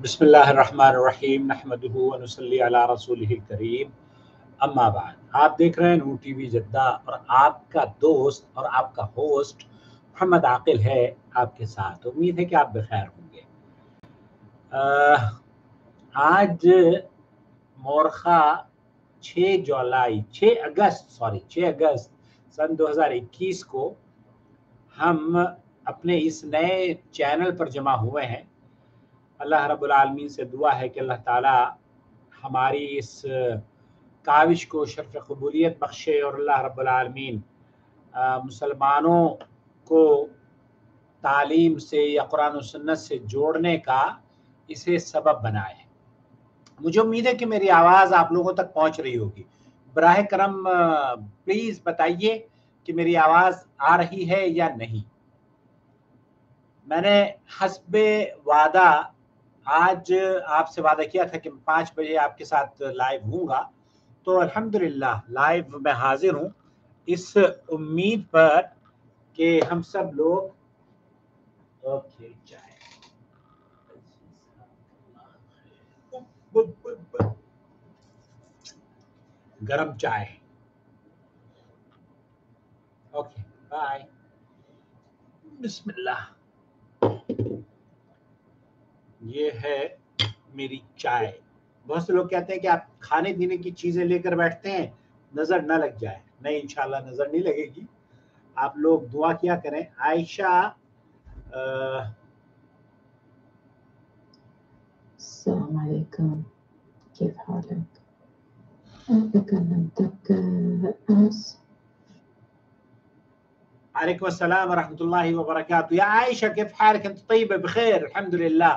बिस्मिल्लाहिर्रहमानिर्रहीम नहमदुहु व नुसल्ली अला रसूलिहिल करीम अम्मा बाद। आप देख रहे हैं नूर टीवी जद्दा और आपका दोस्त और आपका होस्ट मोहम्मद आकिल है आपके साथ। उम्मीद है कि आप बखैर होंगे। आज मोरखा 6 अगस्त सन 2021 को हम अपने इस नए चैनल पर जमा हुए हैं। अल्लाह रब्बुल आलमीन से दुआ है कि अल्लाह ताला हमारी इस काविश को शर्फ़ कबूलियत बख्शे और अल्लाह रब्बुल आलमीन मुसलमानों को तालीम से या कुरान और सुन्नत से जोड़ने का इसे सबब बनाए। मुझे उम्मीद है कि मेरी आवाज़ आप लोगों तक पहुंच रही होगी। बराह करम प्लीज़ बताइए कि मेरी आवाज़ आ रही है या नहीं। मैंने हस्बे वादा आज आपसे वादा किया था कि 5 बजे आपके साथ लाइव हूँगा, तो अल्हम्दुलिल्लाह लाइव में हाजिर हूँ इस उम्मीद पर कि हम सब लोग चाय गरम चाय। ओके बाय, बिस्मिल्लाह। ये है मेरी चाय। बहुत से लोग कहते हैं कि आप खाने पीने की चीजें लेकर बैठते हैं, नजर न लग जाए। नहीं, इंशाल्लाह नजर नहीं लगेगी। आप लोग दुआ किया करें। आयशा अस्सलाम वालेकुम, किफ हालक? कलमतक अमस। वालेकुम अस्सलाम वरहमतुल्लाहि वबरकातुहू। या आयशा किफ हालक? अंत तय्यबा बखैर अल्हम्दुलिल्लाह।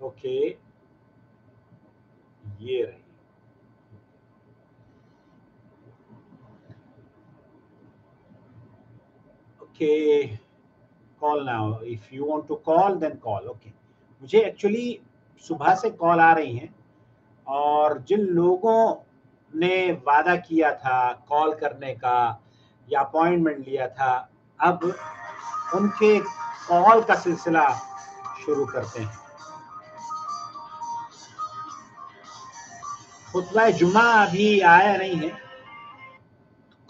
ओके ये रही। Okay call now, if you want to call then call. Okay, मुझे एक्चुअली सुबह से कॉल आ रही हैं और जिन लोगों ने वादा किया था कॉल करने का या अपॉइंटमेंट लिया था, अब उनके कॉल का सिलसिला शुरू करते हैं। खुतबा जुमा अभी आया नहीं है,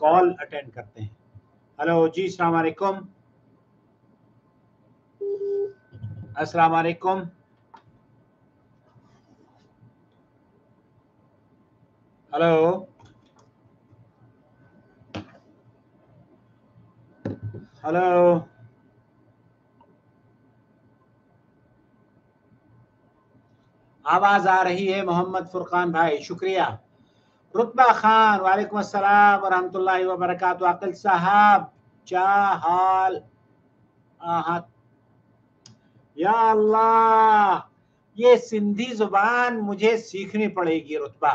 कॉल अटेंड करते हैं। हेलो जी, अस्सलाम वालेकुम। अस्सलाम वालेकुम। हेलो हेलो, आवाज आ रही है मोहम्मद फुरकान भाई, शुक्रिया। रुतबा खान, वालेकुम अस्सलाम वरहमतुल्लाहि वबरकातुहू। अकिल साहब, क्या हाल? या अल्लाह, ये सिंधी जुबान मुझे सीखनी पड़ेगी। रुतबा,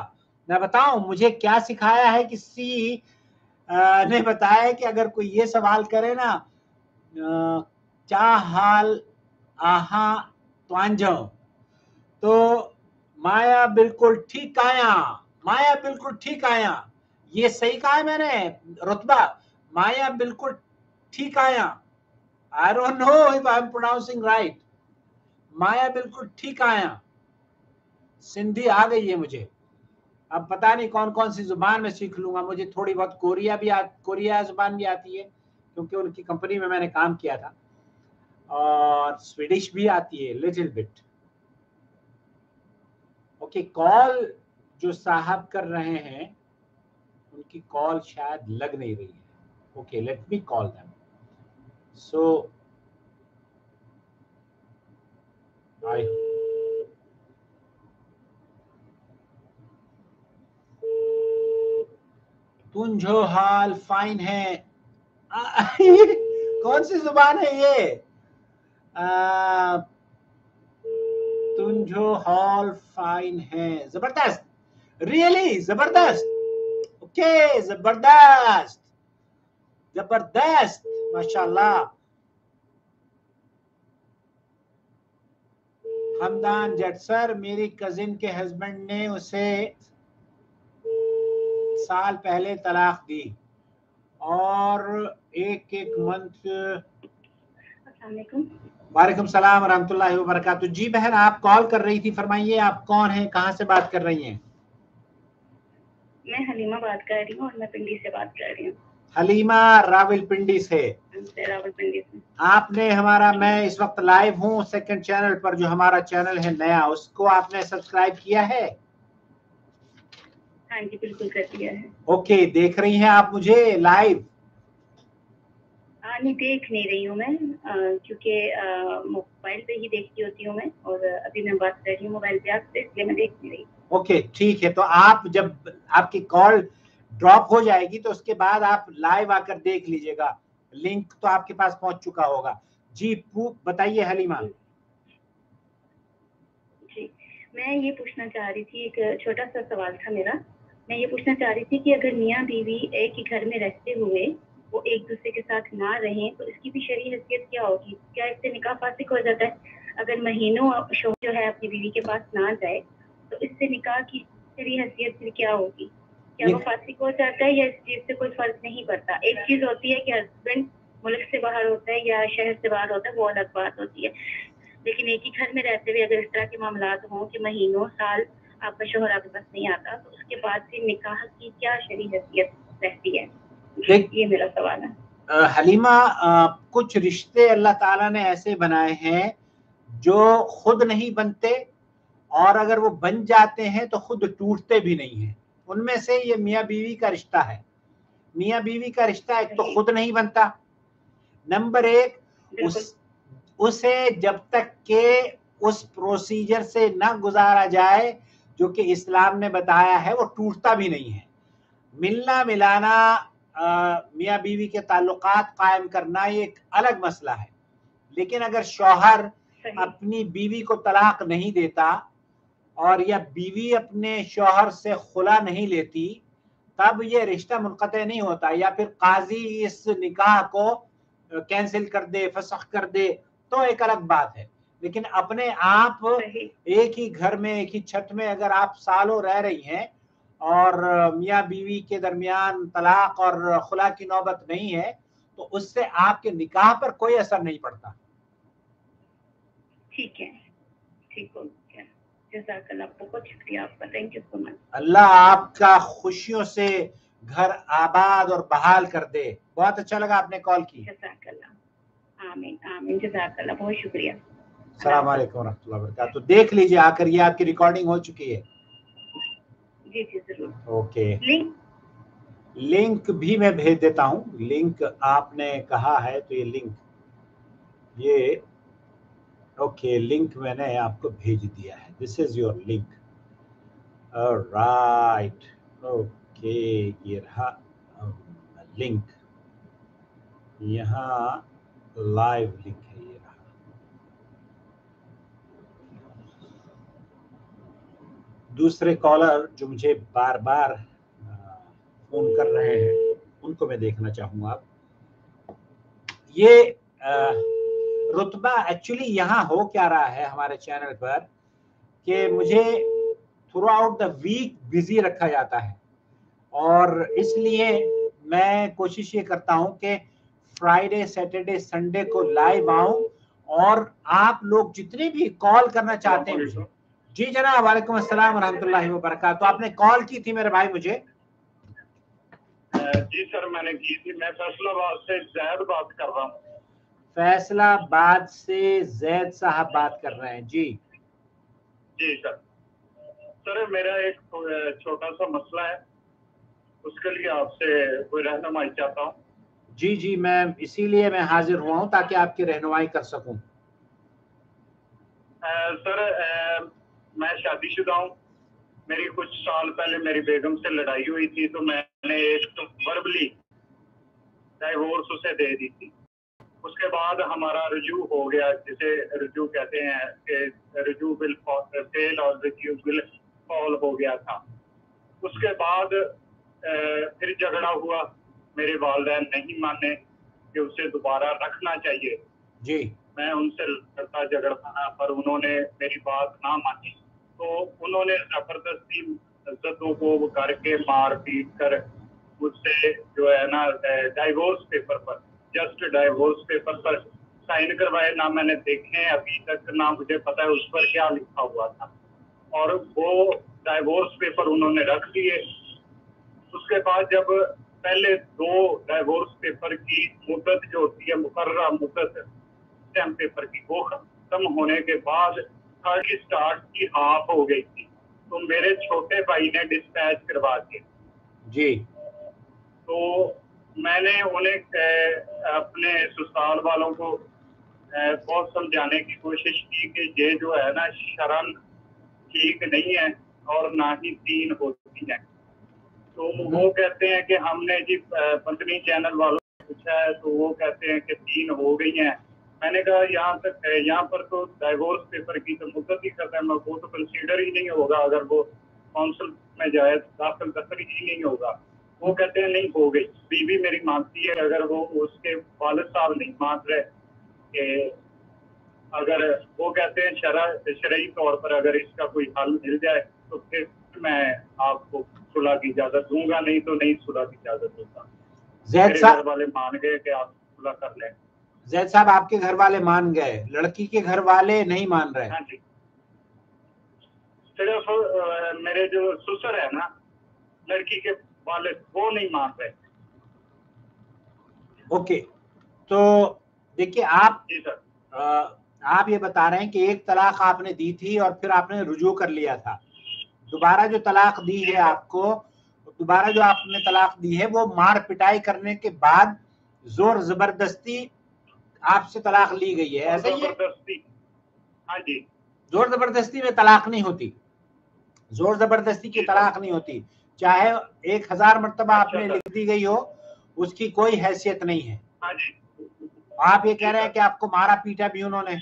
मैं बताऊं मुझे क्या सिखाया है? किसी ने बताया कि अगर कोई ये सवाल करे ना, क्या हाल आहा त्वांजो, तो माया बिल्कुल ठीक आया, माया बिल्कुल ठीक आया। ये सही कहा है मैंने रुतबा? माया बिल्कुल ठीक आया। I don't know if I am pronouncing right. माया बिल्कुल ठीक आया, सिंधी आ गई है मुझे। अब पता नहीं कौन कौन सी जुबान में सीख लूंगा। मुझे थोड़ी बहुत कोरिया जुबान भी आती है, क्योंकि उनकी कंपनी में मैंने काम किया था, और स्वीडिश भी आती है लिटिल बिट। ओके, कॉल जो साहब कर रहे हैं उनकी कॉल शायद लग नहीं रही है। Okay, let me call them. So I तुंझो हाल फाइन है। कौन सी जुबान है ये? तुंझो हाल फाइन है, जबरदस्त, रियली जबरदस्त। ओके जबरदस्त। जबरदस्त, माशाल्लाह। हमदान जट सर, मेरी कजिन के हस्बैंड ने उसे साल पहले तलाक दी और एक मंथ। वालेकुम सलाम रहमतुल्लाहि व बरकातुहू। जी बहन, आप कॉल कर रही थी, फरमाइए आप कौन हैं, कहाँ से बात कर रही हैं? मैं हलीमा बात कर रही हूँ और मैं पिंडी से बात कर रही हूँ। हलीमा रावलपिंडी से। रावलपिंडी से। आपने हमारा, मैं इस वक्त लाइव हूँ सेकंड चैनल पर, जो हमारा चैनल है नया, उसको आपने सब्सक्राइब किया है? हाँ जी बिल्कुल कर दिया है। ओके, देख रही हैं आप मुझे लाइव? नहीं देख नहीं रही हूँ मैं, क्योंकि मोबाइल पे ही देखती होती हूँ मैं, और अभी मैं बात कर रही हूँ मोबाइल पे आपसे, इसलिए मैं देख नहीं रही। ओके ठीक है, तो आप जब आपकी कॉल ड्रॉप हो जाएगी तो उसके बाद आप लाइव आकर देख लीजिएगा, लिंक तो आपके पास पहुंच चुका होगा। जी बताइए हलीमा। जी, मैं ये पूछना चाह रही थी, एक छोटा सा सवाल था मेरा। मैं ये पूछना चाह रही थी कि अगर मियाँ बीवी एक ही घर में रहते हुए वो एक दूसरे के साथ ना रहें तो इसकी भी शरई हैसियत क्या होगी? क्या इससे निकाह फासिक हो जाता है? अगर महीनों शौहर जो है अपनी बीवी के पास ना जाए तो इससे निकाह की शरई हैसियत फिर क्या होगी? क्या वो फासिक हो जाता है या इस चीज से कोई फर्क नहीं पड़ता? एक चीज होती है कि हस्बैंड मुल्क से बाहर होता है या शहर से बाहर होता है, वो अलग बात होती है, लेकिन एक ही घर में रहते हुए अगर इस तरह के मामलात हों कि महीनों साल आपका शोहर आपके पास नहीं आता, तो उसके बाद फिर निकाह की क्या शरई हैसियत रहती है? ये मेरा सवाल है। हलीमा, कुछ रिश्ते अल्लाह ताला ने ऐसे बनाए हैं जो खुद नहीं बनते, और अगर वो बन जाते हैं तो खुद टूटते भी नहीं हैं। उनमें से ये मियाँ बीवी का रिश्ता है। मियाँ बीवी का रिश्ता एक तो खुद नहीं बनता, नंबर एक, उसे जब तक के उस प्रोसीजर से न गुजारा जाए जो कि इस्लाम ने बताया है, वो टूटता भी नहीं है। मिलना मिलाना, मियाँ बीवी के ताल्लुकात कायम करना, ये एक अलग मसला है। लेकिन अगर शौहर अपनी बीवी को तलाक नहीं देता और या बीवी अपने शौहर से खुला नहीं लेती, तब ये रिश्ता मुनक़ते नहीं होता, या फिर काजी इस निकाह को कैंसिल कर दे, फसख कर दे, तो एक अलग बात है। लेकिन अपने आप एक ही घर में, एक ही छत में अगर आप सालों रह रही हैं और मियाँ बीवी के दरमियान तलाक और खुला की नौबत नहीं है, तो उससे आपके निकाह पर कोई असर नहीं पड़ता। ठीक है, ठीक हो गया, जज़ाकल्लाह, बहुत शुक्रिया आपका, थैंक यू सो मच। अल्लाह आपका खुशियों से घर आबाद और बहाल कर दे। बहुत अच्छा लगा आपने कॉल की। जज़ाकल्लाह, आमीन आमीन, जज़ाकल्लाह, बहुत शुक्रिया। अस्सलाम वालेकुम रहमतुल्लाहि व बरकातुहू। देख लीजिए आकर, ये आपकी रिकॉर्डिंग हो चुकी है। जी जी जरूर। ओके, लिंक भी मैं भेज देता हूँ। लिंक आपने कहा है तो ये लिंक, ये ओके, लिंक मैंने आपको भेज दिया है। This is your link. Right, okay, ये रहा लिंक, यहाँ लाइव लिंक है, ये रहा। दूसरे कॉलर जो मुझे बार बार फोन कर रहे हैं, उनको मैं देखना चाहूंगा। ये रुतबा एक्चुअली यहाँ हो क्या रहा है हमारे चैनल पर कि मुझे throughout the week busy रखा जाता है, और इसलिए मैं कोशिश ये करता हूँ कि फ्राइडे, सैटरडे, संडे को लाइव आऊं, और आप लोग जितने भी कॉल करना चाहते हैं मुझे। जी जनाब, वालेकुम अस्सलाम रहमतुल्लाहि व बरकातुहू। आपने कॉल की थी मेरे भाई मुझे? जी सर, मैंने की थी। मैं फैसलाबाद से जैद बात कर रहा हूँ। फैसलाबाद से जैद साहब बात कर रहे हैं। जी जी सर। सर मेरा एक छोटा सा मसला है, उसके लिए आपसे कोई रहनुमाई चाहता हूँ। जी जी, मैं इसीलिए मैं हाजिर हुआ हूँ ताकि आपकी रहनुमाई कर सकूं। सर मैं शादीशुदा हूँ। मेरी कुछ साल पहले मेरी बेगम से लड़ाई हुई थी, तो मैंने एक वर्बली डाइवोर्स उसे दे दी थी। उसके बाद हमारा रुजू हो गया, जिसे रुजू कहते हैं कि रुजू विल फेल और रुजू विल फॉल हो गया था। उसके बाद फिर झगड़ा हुआ, मेरे वालिदैन नहीं माने कि उसे दोबारा रखना चाहिए। जी मैं उनसे लड़ता झगड़ता पर उन्होंने मेरी बात ना मानी, तो उन्होंने जबरदस्ती इज्जतों को करके मार पीट कर मुझसे जो है ना डाइवोर्स पेपर पर, जस्ट डाइवोर्स पेपर पर साइन करवाए। ना मैंने देखे अभी तक, ना मुझे पता है उस पर क्या लिखा हुआ था, और वो डाइवोर्स पेपर उन्होंने रख दिए। उसके बाद जब पहले 2 डाइवोर्स पेपर की मुद्दत जो होती है, मुकर्रर मुद्दत स्टैम्प पेपर की, वो खत्म होने के बाद थर्ड स्टार्ट की हाफ हो गई थी, तो मेरे छोटे भाई ने डिस्पैच करवा दी। जी तो मैंने उन्हें अपने ससुराल वालों को बहुत समझाने की कोशिश की कि ये जो है ना शरण ठीक नहीं है और ना ही 3 होती है। तो वो कहते हैं कि हमने जी पत्नी चैनल वालों से पूछा है, तो वो कहते हैं कि 3 हो गई हैं। मैंने कहा यहाँ पर तो डाइवोर्स पेपर की तो मुद्दत ही खत्म है, वो तो कंसीडर ही नहीं होगा, अगर वो काउंसिल में जाए तो दाखिल दखल ही नहीं होगा। वो कहते हैं नहीं हो गई। बीवी मेरी मानती है, अगर वो उसके वालिद साहब नहीं मान रहे कि अगर वो कहते हैं शरई तौर पर अगर इसका कोई हल मिल जाए तो फिर मैं आपको सुलह की इजाजत दूंगा, नहीं तो नहीं सुलह की इजाजत दूंगा। जैद मेरे साहब, घर वाले मान गए कि आप सुलह कर लें। जैद साहब आपके घर वाले मान गए, लड़की के घर वाले नहीं मान रहे? हाँ जी, सिर्फ मेरे जो ससुर है ना, लड़की के वाले, वो नहीं मान रहे। ओके, तो देखिए आप जी सर। आप ये बता रहे हैं कि एक तलाक आपने दी थी और फिर आपने रुजू कर लिया था। दोबारा जो तलाक दी है आपको, दोबारा जो आपने तलाक दी है वो मार पिटाई करने के बाद जोर जबरदस्ती आपसे तलाक ली गई है, ऐसा ही है? जबरदस्ती, हाँ जी। जोर जबरदस्ती में तलाक नहीं होती, जोर जबरदस्ती की तलाक नहीं होती, चाहे 1000 मर्तबा आपने लिख दी गई हो, उसकी कोई हैसियत नहीं है। हाँ जी। आप ये कह रहे हैं कि आपको मारा पीटा भी उन्होंने?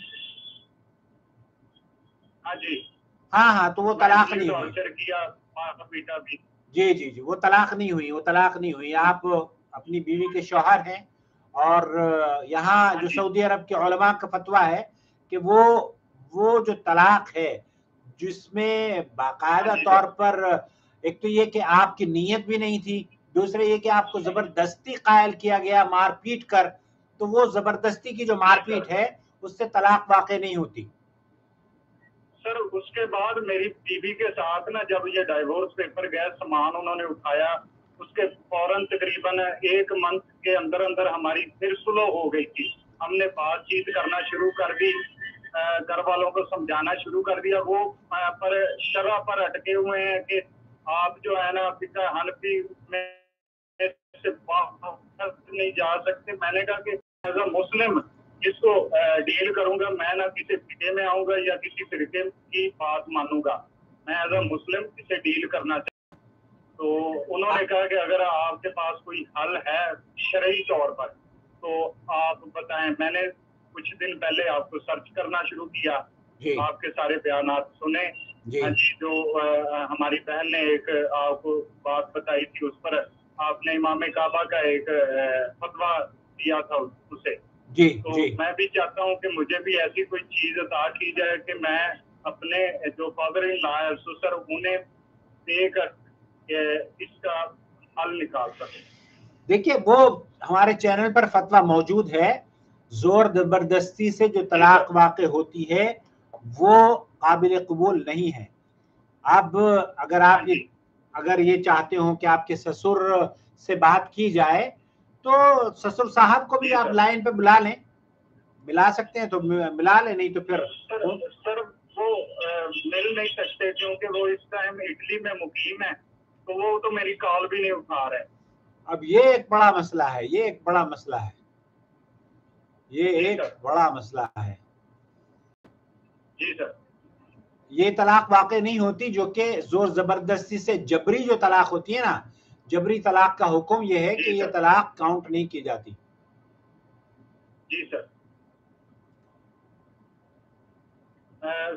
हाँ जी। हाँ, तो वो तलाक नहीं हुई। टॉर्चर किया, मारा पीटा भी। जी, वो तलाक नहीं हुई, वो तलाक नहीं हुई। आप अपनी बीवी के शौहर हैं, और यहाँ जो सऊदी अरब के उलमा का फतवा है कि वो जो तलाक है जिसमें बाकायदा तौर पर, एक तो ये कि आपकी नीयत भी नहीं थी, दूसरे ये कि आपको जबरदस्ती कायल किया गया मारपीट कर, तो वो जबरदस्ती की जो मारपीट है उससे तलाक वाक़ई नहीं होती। सर उसके बाद मेरी बीवी के साथ ना, जब ये डाइवोर्स पेपर गया, सामान उन्होंने उठाया, उसके फौरन तकरीबन 1 मंथ के अंदर अंदर हमारी फिर सुलह हो गई थी। हमने बातचीत करना शुरू कर दी, घर वालों को समझाना शुरू कर दिया। वो पर शरह पर अटके हुए हैं कि आप जो है ना पिता हनफी में से बाहर नहीं जा सकते। मैंने कहा कि एज अ मुस्लिम इसको डील करूंगा, मैं ना किसी फिरके में आऊंगा या किसी फिरके की बात मानूंगा, मैं एज अ मुस्लिम इसे डील करना चाहता। तो उन्होंने कहा कि अगर आपके पास कोई हल है शरई तौर पर तो आप बताएं। मैंने कुछ दिन पहले आपको सर्च करना शुरू किया, आपके सारे बयानात सुने। हाँ जी, जो हमारी बहन ने एक आपको बात बताई थी, उस पर आपने इमाम काबा का एक फतवा दिया था उसे। तो मैं भी चाहता हूँ कि मुझे भी ऐसी कोई चीज अता की जाए कि मैं अपने जो फादर इन लॉ है ससुर, उन्हें देकर इसका हल निकाल सकूं। देखिए, वो हमारे चैनल पर फतवा मौजूद है। जोर जबरदस्ती से जो तलाक वाक़ई होती है वो काबिल कबूल नहीं है। अब अगर ये चाहते हो कि आपके ससुर से बात की जाए तो ससुर साहब को भी आप लाइन पे बुला लें, मिला सकते हैं तो मिला लें, नहीं तो फिर सर वो मिल नहीं सकते क्योंकि वो इस टाइम इटली में मुकीम है, तो वो तो मेरी कॉल भी नहीं उठा रहे। अब ये एक बड़ा मसला है, ये एक बड़ा मसला है। जी सर। ये तलाक वाक़ई नहीं होती, जो कि जोर जबरदस्ती से जबरी जो तलाक होती है ना, जबरी तलाक का हुक्म ये है कि ये तलाक काउंट नहीं की जाती। जी सर।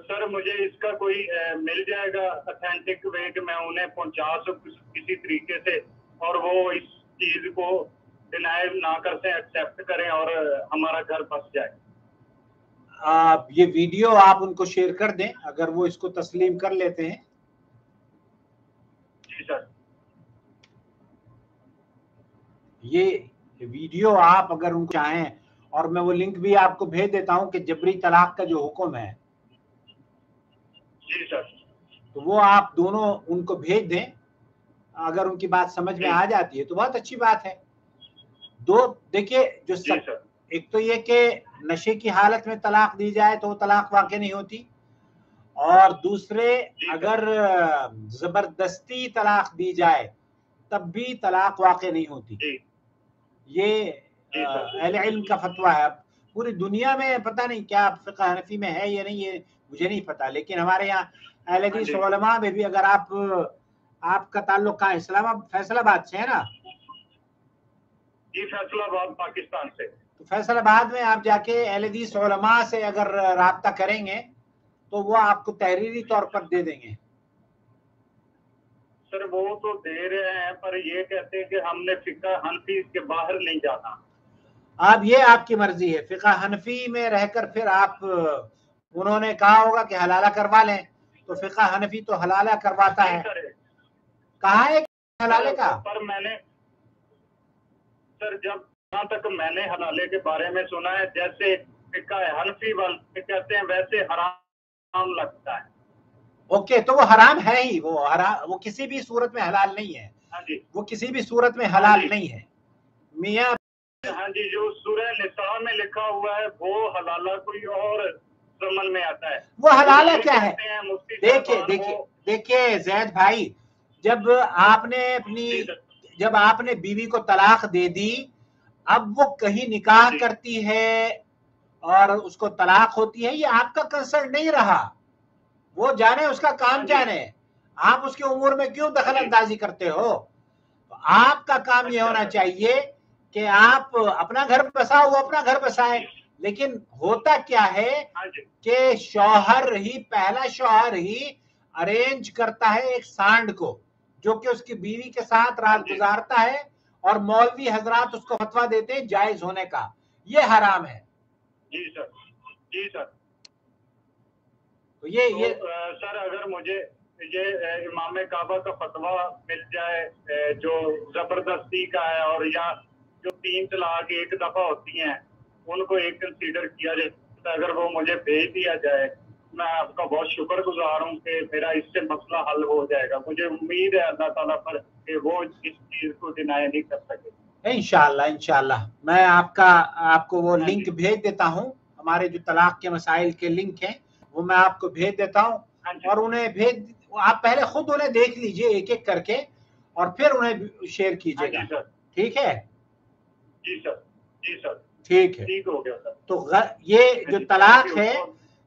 सर मुझे इसका कोई मिल जाएगा ऑथेंटिक वे कि मैं उन्हें पहुंचा सकूं किसी तरीके से, और वो इस चीज को डिनाई ना करते, एक्सेप्ट करें और हमारा घर बस जाए। आप ये वीडियो आप उनको शेयर कर दें अगर वो इसको तस्लीम कर लेते हैं। जी सर। ये वीडियो आप अगर उनको चाहें, और मैं वो लिंक भी आपको भेज देता हूं कि जबरी तलाक का जो हुक्म है, जी सर। तो वो आप दोनों उनको भेज दें। अगर उनकी बात समझ में आ जाती है तो बहुत अच्छी बात है। दो देखिए जो एक तो ये कि नशे की हालत में तलाक दी जाए तो वो तलाक वाक़ई नहीं होती, और दूसरे अगर जबरदस्ती तलाक दी जाए तब भी तलाक वाक़ई नहीं होती। ये अहले इल्म का फतवा है। अब पूरी दुनिया में पता नहीं क्या फ़िक़्ह हनफी में है या नहीं, ये मुझे नहीं पता, लेकिन हमारे यहाँ अहले हदीस उलमा में भी, अगर आपका ताल्लुक कहाँ, इस्लामाबाद फैसलाबाद से है ना? जी फैसलाबाद पाकिस्तान से। तो फैसलाबाद में आप जाके अहले हदीस उलमा से अगर राब्ता करेंगे तो वो आपको तहरीरी तौर पर दे देंगे। सर वो तो दे रहे हैं, पर ये कहते हैं कि हमने फ़िक़्ह हनफी के बाहर नहीं जाना। अब ये आपकी मर्जी है। फ़िक़्ह हनफी में रहकर फिर आप, उन्होंने कहा होगा कि हलाला करवा लें, तो फ़िक़्ह हनफी तो हलाला करवाता है। कहा है हलाले का? पर मैंने सर जब जहाँ तक मैंने हलाले के बारे में सुना है, जैसे फ़िक़्ह हनफी वाले कहते हैं वैसे हराम लगता है। ओके, तो वो हराम है ही, वो किसी भी सूरत में हलाल नहीं है। हाँ जी। वो किसी भी सूरत में हलाल नहीं है मियाँ। हाँ जी, जो सूरह निसा में लिखा हुआ है वो हलाला कोई और समझ में आता है। वो हलाला क्या है? देखिए ज़ैद भाई, जब आपने बीवी को तलाक दे दी, अब वो कहीं निकाह करती है और उसको तलाक होती है, ये आपका कंसर्न नहीं रहा। वो जाने, उसका काम जाने। आप उसके उमूर में क्यों दखल अंदाजी करते हो? तो आपका काम ये होना चाहिए कि आप अपना घर बसाओ, वो अपना घर बसाए। लेकिन होता क्या है कि पहला शौहर ही अरेंज करता है एक सांड को, जो कि उसकी बीवी के साथ रात गुजारता है, और मौलवी हजरात उसको फतवा देते हैं जायज होने का। ये हराम है। जी सर। जी सर। तो ये सर अगर मुझे ये इमाम काबा का फतवा मिल जाए जो जबरदस्ती का है, और या जो 3 तलाक एक दफा होती हैं उनको एक कंसीडर किया जाए, तो अगर वो मुझे भेज दिया जाए, मैं आपका बहुत शुक्रगुजार हूँ कि मेरा इससे मसला हल हो जाएगा। मुझे उम्मीद है अल्लाह ताला पर कि वो इस चीज को डिनाई नहीं कर सके। इंशाल्लाह मैं आपको वो लिंक भेज देता हूँ। हमारे जो तलाक के मसाइल के लिंक हैं वो मैं आपको भेज देता हूँ, और उन्हें आप पहले खुद उन्हें देख लीजिए एक एक करके, और फिर उन्हें शेयर कीजिएगा। ठीक है? जी सर। जी सर। ठीक है, ठीक हो गया सर। तो ये जो तलाक है,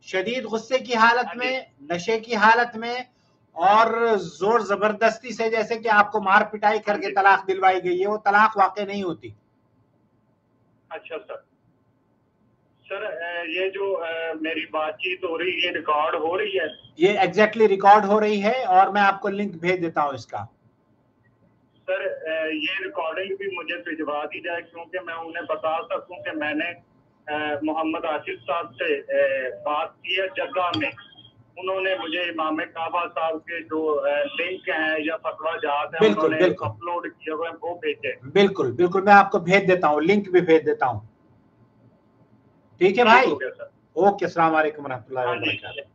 शदीद गुस्से की हालत में, नशे की हालत में, और जोर जबरदस्ती से, जैसे कि आपको मार पिटाई करके तलाक दिलवाई गई है, वो तलाक वाकई नहीं होती। अच्छा सर। सर ये जो मेरी बातचीत हो रही है, रिकॉर्ड हो रही है? ये एग्जैक्टली रिकॉर्ड हो रही है, और मैं आपको लिंक भेज देता हूँ इसका। सर ये रिकॉर्डिंग भी मुझे भिजवा दी जाए, क्योंकि मैं उन्हें बता सकूं कि मैंने मोहम्मद आसिफ साहब से बात की है जद्दा में। उन्होंने मुझे इमाम काबा साहब के जो लिंक हैं या फतवा जात है उन्होंने अपलोड किए हुए, वो भेजे। बिल्कुल मैं आपको भेज देता हूँ, लिंक भी भेज देता हूँ। ठीक है भाई? ओके, अस्सलाम वालेकुम रहमतुल्लाहि व बरकातहू।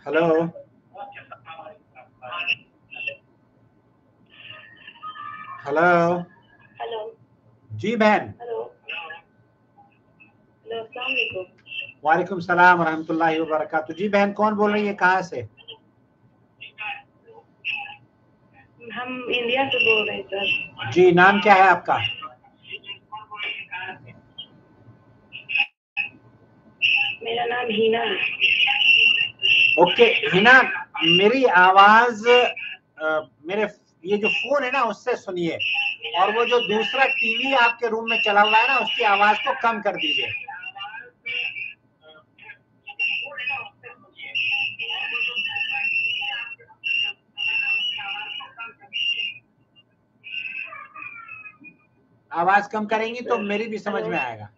हेलो हेलो हेलो जी बहन। हेलो वालेकुम सलाम रहमतुल्लाहि व बरकातहू। जी बहन, कौन बोल रही है, कहाँ से? हम इंडिया से बोल रहे हैं सर। जी, नाम क्या है आपका? मेरा नाम हिना है। ओके हिना, मेरी आवाज मेरे ये जो फोन है ना उससे सुनिए, और वो जो दूसरा टीवी आपके रूम में चला हुआ है ना उसकी आवाज को कम कर दीजिए। आवाज कम करेंगी तो मेरी भी समझ में आएगा।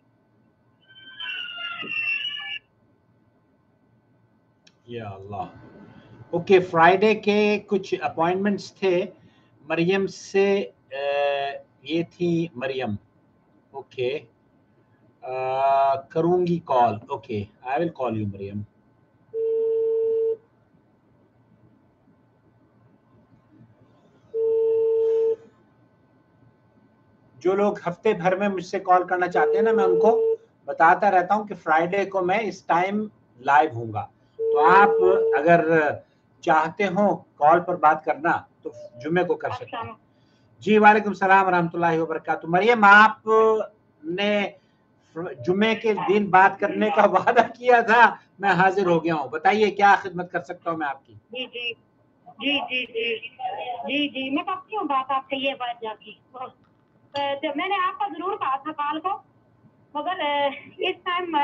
या अल्लाह। ओके, फ्राइडे के कुछ अपॉइंटमेंट्स थे मरियम से। ये थी मरियम। ओके, करूंगी call. Okay, I will call you Maryam. जो लोग हफ्ते भर में मुझसे कॉल करना चाहते हैं ना, मैं उनको बताता रहता हूं कि फ्राइडे को मैं इस टाइम लाइव हूंगा, तो आप अगर चाहते हो कॉल पर बात करना तो जुम्मे को कर सकते हैं। जी वालेकुम सलाम रहमतुल्लाहि व बरकातहू। मरियम, आपने जुम्मे के दिन बात करने का वादा किया था, मैं हाजिर हो गया हूँ। बताइए क्या खिदमत कर सकता हूँ मैं आपकी। जी जी जी जी जी जी जी मैं करती हूँ बात आपसे ये बात जाकी। जब मैंने आपका जरूर कहा था कॉल को, मगर इस टाइम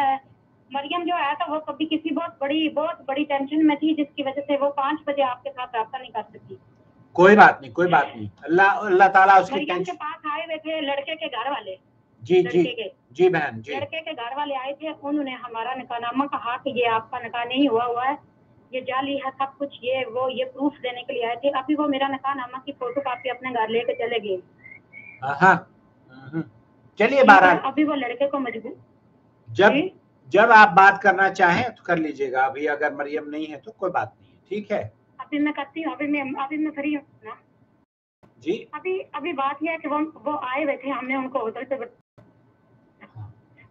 मरियम जो आया था वो कभी किसी बहुत बड़ी टेंशन में थी, जिसकी वजह से वो 5 बजे आपके साथ रब्ता नहीं कर सकी। कोई बात नहीं, कोई बात नहीं। अल्लाह ताला उसकी मरियम के टेंशन। पास आए हुए थे लड़के के घर वाले। जी जी जी बहन जी। लड़के के घर वाले आए थे, उन्होंने हमारा निकाहनामा कहा कि ये आपका निकाह नहीं हुआ है, ये जाली है सब कुछ, ये वो ये प्रूफ देने के लिए आए थे। अभी वो मेरा निकाहनामा की फोटो कॉपी अपने घर लेके चले गए। चलिए बहरहाल, अभी वो लड़के को मजबूर जब आप बात करना चाहें तो कर लीजिएगा। अभी अगर मरियम नहीं है तो कोई बात नहीं है, ठीक है। अभी मैं करती हूँ, अभी मैं फ्री हूँ ना जी। अभी बात यह है कि वो आए हुए थे, हमने उनको होटल पे,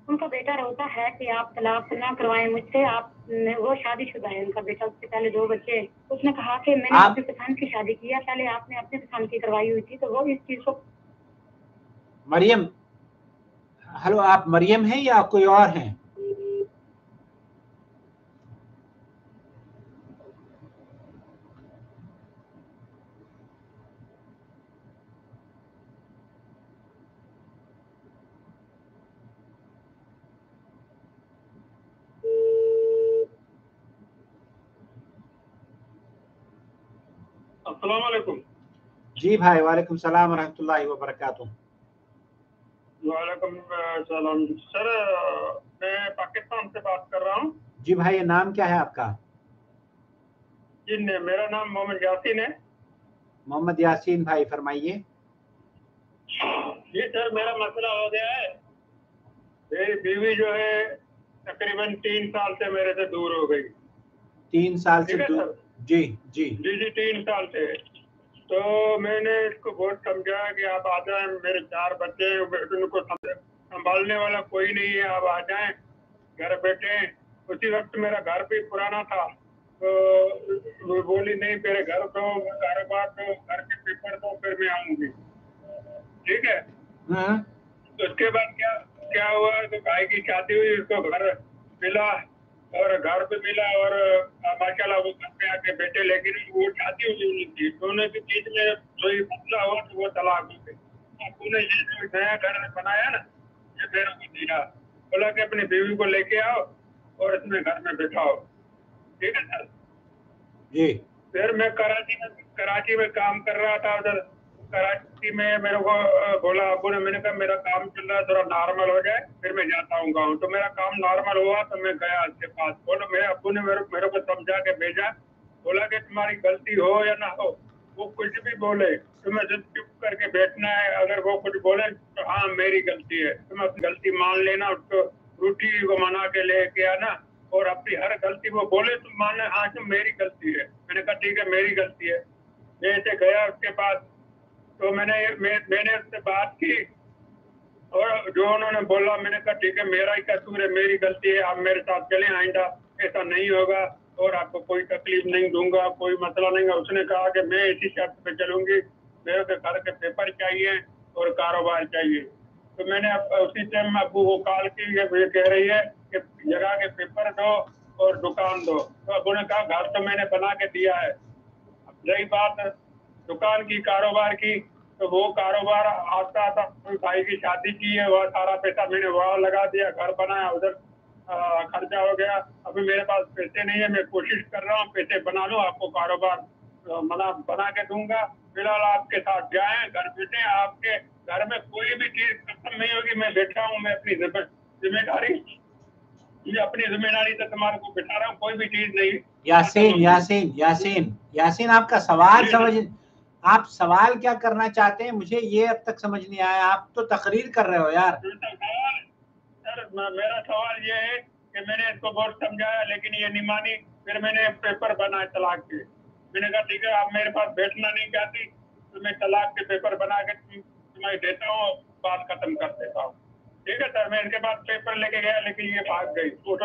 उनका बेटा रोता है कि आप तलाक ना करवाएं मुझसे, आप वो शादीशुदा है उनका बेटा, उससे पहले 2 बच्चे। उसने कहा कि मैंने अपनी पसंद की शादी की है, पहले आपने अपनी पसंद की करवाई हुई थी, तो वो इस चीज को। मरियम, हेलो, आप मरियम हैं या कोई और हैं? अस्सलाम वालेकुम। जी भाई, वालेकुम सलाम रहमतुल्लाहि व बरकातहू। वालेकुम सलाम सर, मैं पाकिस्तान से बात कर रहा हूँ। जी भाई, ये नाम क्या है आपका? जी मेरा नाम मोहम्मद यासीन है। मोहम्मद यासीन भाई, फरमाइए। जी सर, मेरा मसला हो गया है। मेरी बीवी जो है तकरीबन 3 साल से मेरे से दूर हो गई। 3 साल से दूर? जी जी जी जी 3 साल से। तो मैंने इसको बहुत समझाया कि आप आ जाए, मेरे 4 बच्चे हैं, उनको संभालने वाला कोई नहीं है, आप आ जाएं, घर बैठे। उसी वक्त मेरा घर भी पुराना था, तो वो बोली नहीं, मेरे घर दो, कारोबार दो, घर के पेपर दो, फिर मैं आऊंगी। ठीक है। तो उसके बाद क्या क्या हुआ, तो भाई की शादी हुई, उसको घर मिला और घर पे मिला, और माशाल्लाह वो घर पे आके बैठे, लेकिन वो शादी हुई नहीं थी। दोनों के बीच में कोई मसला हुआ तो वो तलाक हो गई। तूने ये जो नया घर बनाया ना, ये मेरे को दिया, बोला कि अपनी बीवी को लेके आओ और इसमें घर में बैठाओ। ठीक है सर जी। फिर मैं कराची में काम कर रहा था। उधर कराची में मेरे को बोला अबू ने, मैंने कहा मेरा काम चल रहा है, थोड़ा नॉर्मल हो जाए फिर मैं जाता हूँ गाँव। तो मेरा काम नॉर्मल हुआ तो मैं गया उसके पास। बोलो, मेरे अबू ने मेरे को समझा के भेजा, बोला कि तुम्हारी गलती हो या ना हो, वो कुछ भी बोले तुम्हें सिर्फ चुप करके बैठना है। अगर वो कुछ बोले तो हाँ मेरी गलती है, तुम अपनी गलती मान लेना, उसको रोटी को मना के लेके आना, और अपनी हर गलती वो बोले तुम मानना, हाँ तुम मेरी गलती है। मैंने कहा ठीक है मेरी गलती है। मैं ऐसे गया उसके पास, तो मैंने उससे बात की, और जो उन्होंने बोला मैंने कहा ठीक है मेरा ही कसूर है, मेरी गलती है, आप मेरे साथ चलें, आइंदा ऐसा नहीं होगा और आपको कोई तकलीफ नहीं दूंगा, कोई मसला नहीं है। उसने कहा कि मैं इसी शर्त पे चलूंगी, मेरे को घर के पेपर चाहिए और कारोबार चाहिए। तो मैंने उसी टाइम अबू को कॉल की, ये कह रही है कि जगह के पेपर दो और दुकान दो। तो अबू ने कहा घर तो मैंने बना के दिया है, रही बात दुकान की, कारोबार की, तो वो कारोबार आता था, भाई की शादी की है, वह सारा पैसा मैंने वहाँ लगा दिया, घर बनाया, उधर खर्चा हो गया। अभी मेरे पास पैसे नहीं है, मैं कोशिश कर रहा हूँ पैसे बना लूँ, आपको कारोबार बना के दूंगा। फिलहाल आपके साथ जाए, घर बैठे, आपके घर में कोई भी चीज खत्म नहीं होगी, मैं बैठा हूँ, मैं अपनी जिम्मेदारी, ये अपनी जिम्मेदारी से तुम्हारे को बिठा रहा हूँ, कोई भी चीज नहीं। यासीन यासीन यासीन यासीन आपका सवाल समझ, आप सवाल क्या करना चाहते हैं मुझे ये अब तक समझ नहीं आया। आप तो तकरीर कर रहे हो यार। सर मेरा सवाल ये है कि मैंने इसको बहुत समझाया लेकिन ये नहीं मानी, फिर मैंने पेपर बनाए तलाक के। मैंने कहा ठीक है, आप मेरे पास बैठना नहीं चाहती तो मैं तलाक के पेपर बना के तुम्हें देता हूँ, बात खत्म कर देता हूँ। ठीक है सर, मैं इनके पास पेपर लेके गया लेकिन ये भाग गई। तो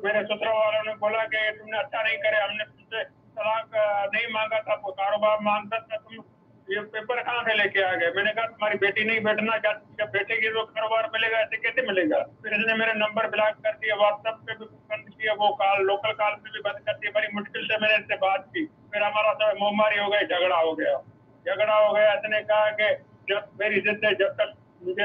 मेरे ससुराल वालों ने बोला कि तुमने अच्छा नहीं करे, हमने तुमसे तलाक नहीं मांगा था, वो कारोबार मांगता था, तुम ये पेपर कहाँ से लेके आ गए। मैंने कहा तुम्हारी बेटी नहीं बैठना चाहती, जब बैठेगी तो कारोबार मिलेगा, ऐसे कैसे मिलेगा। फिर इसने मेरे नंबर ब्लॉक कर दिया, व्हाट्सएप पे भी बंद किया, वो कॉल लोकल कॉल पे भी बंद कर दिया। बड़ी मुश्किल से मैंने इससे बात की, फिर हमारा सब मुंहमारी हो गई, झगड़ा हो गया। इसने कहा कि जब मेरी जिद है, जब तक मुझे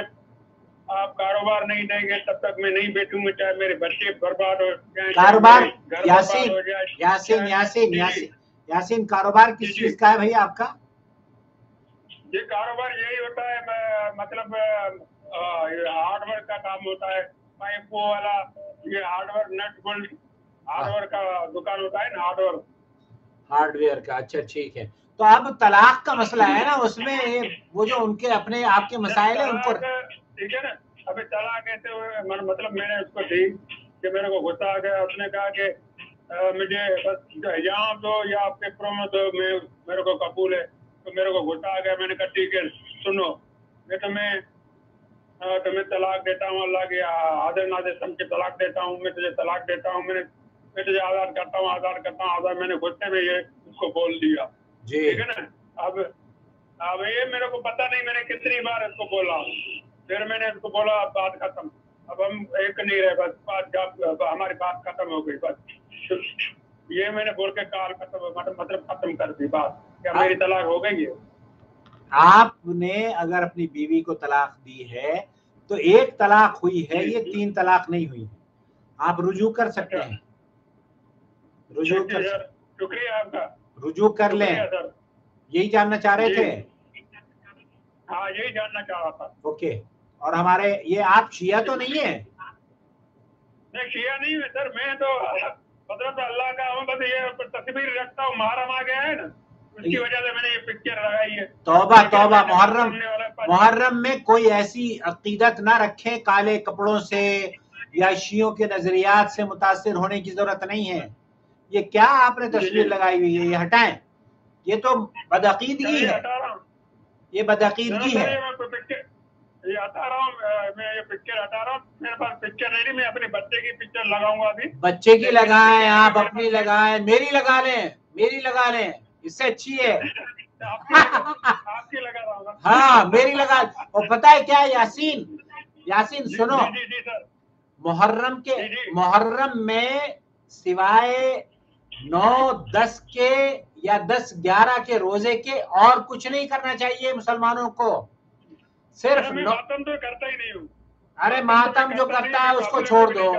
आप कारोबार नहीं देंगे तब तक मैं नहीं बैठूंगा, चाहे मेरे बच्चे बर्बाद हो जाए, कारोबार यासीन यासीन यासीन यासीन यासीन कारोबार किस चीज का है भैया आपका? ये कारोबार यही होता है, मतलब हार्डवेयर का काम होता है, पाइप वो वाला, ये हार्डवेयर नट बोल्ट हार्डवेयर का दुकान होता है ना, हार्डवेयर का। अच्छा ठीक है, तो अब तलाक का मसला है ना, उसमें वो जो उनके अपने आपके मसाइल है उनको, ठीक है ना। अभी तलाक कहते हुए मतलब मैंने उसको दी कि मेरे को गुस्सा आ गया, उसने कहा कि मुझे बस यहाँ दो या आपके प्रोमो दो, मेरे को कबूल है। तो मेरे को गुस्सा आ गया, मैंने कहा ठीक है सुनो, मैं तुम्हें तलाक देता हूँ, अल्लाह के आदर नादर समझ के तलाक देता हूँ, मैं तुझे तलाक देता हूँ, मैं तुझे आज़ाद करता हूँ। मैंने गुस्से में ये उसको बोल दिया, ठीक है ना। अब ये मेरे को पता नहीं मैंने कितनी बार इसको बोला, फिर मैंने इसको बोला बात खत्म, अब हम एक नहीं रहे, बस हमारी बात खत्म हो गई, बस ये मैंने बोल के कॉल खत्म, मतलब खत्म कर दी बात। क्या मेरी तलाक हो गई है? आपने अगर अपनी बीवी को तलाक दी है तो एक तलाक हुई है, ये 3 तलाक नहीं हुई। आप रुजू कर सकते हैं, रुजू कर, शुक्रिया आपका, रुजू कर लें। यही जानना चाह रहे थे? हाँ यही जानना चाह रहा था। ओके, और हमारे ये आप शिया तो नहीं है? नहीं शिया नहीं है सर, मैं तो मतलब अल्लाह का हूँ, बस ये तस्वीर रखता हूँ, मुहर्रम आ गया है ना, उसकी वजह से मैंने ये पिक्चर लगाई है। तौबा तौबा, मुहर्रम में कोई ऐसी अकीदत ना रखें काले कपड़ों से या शियों के नजरियात से मुतासिर होने की जरूरत नहीं है। ये क्या आपने तस्वीर लगाई हुई है, ये हटाएं, ये तो बदअकीदगी है, ये बदअकीदगी है। ये हटा रहा हूँ, मैं ये पिक्चर हटा रहा हूँ, मेरे पास पिक्चर नहीं, मैं अपने बच्चे की पिक्चर लगाऊंगा अभी। बच्चे की लगाएं, आप अपनी लगाएं, मेरी लगा लें, इससे अच्छी है। आपकी लगा रहा हूँ। हाँ मेरी लगा। और पता है क्या यासीन सुनो, मुहर्रम में सिवाय 9-10 के या 10-11 के रोजे के और कुछ नहीं करना चाहिए मुसलमानों को। सिर्फ मातम तो करता ही नहीं हूँ। अरे मातम जो करता है उसको छोड़ दो,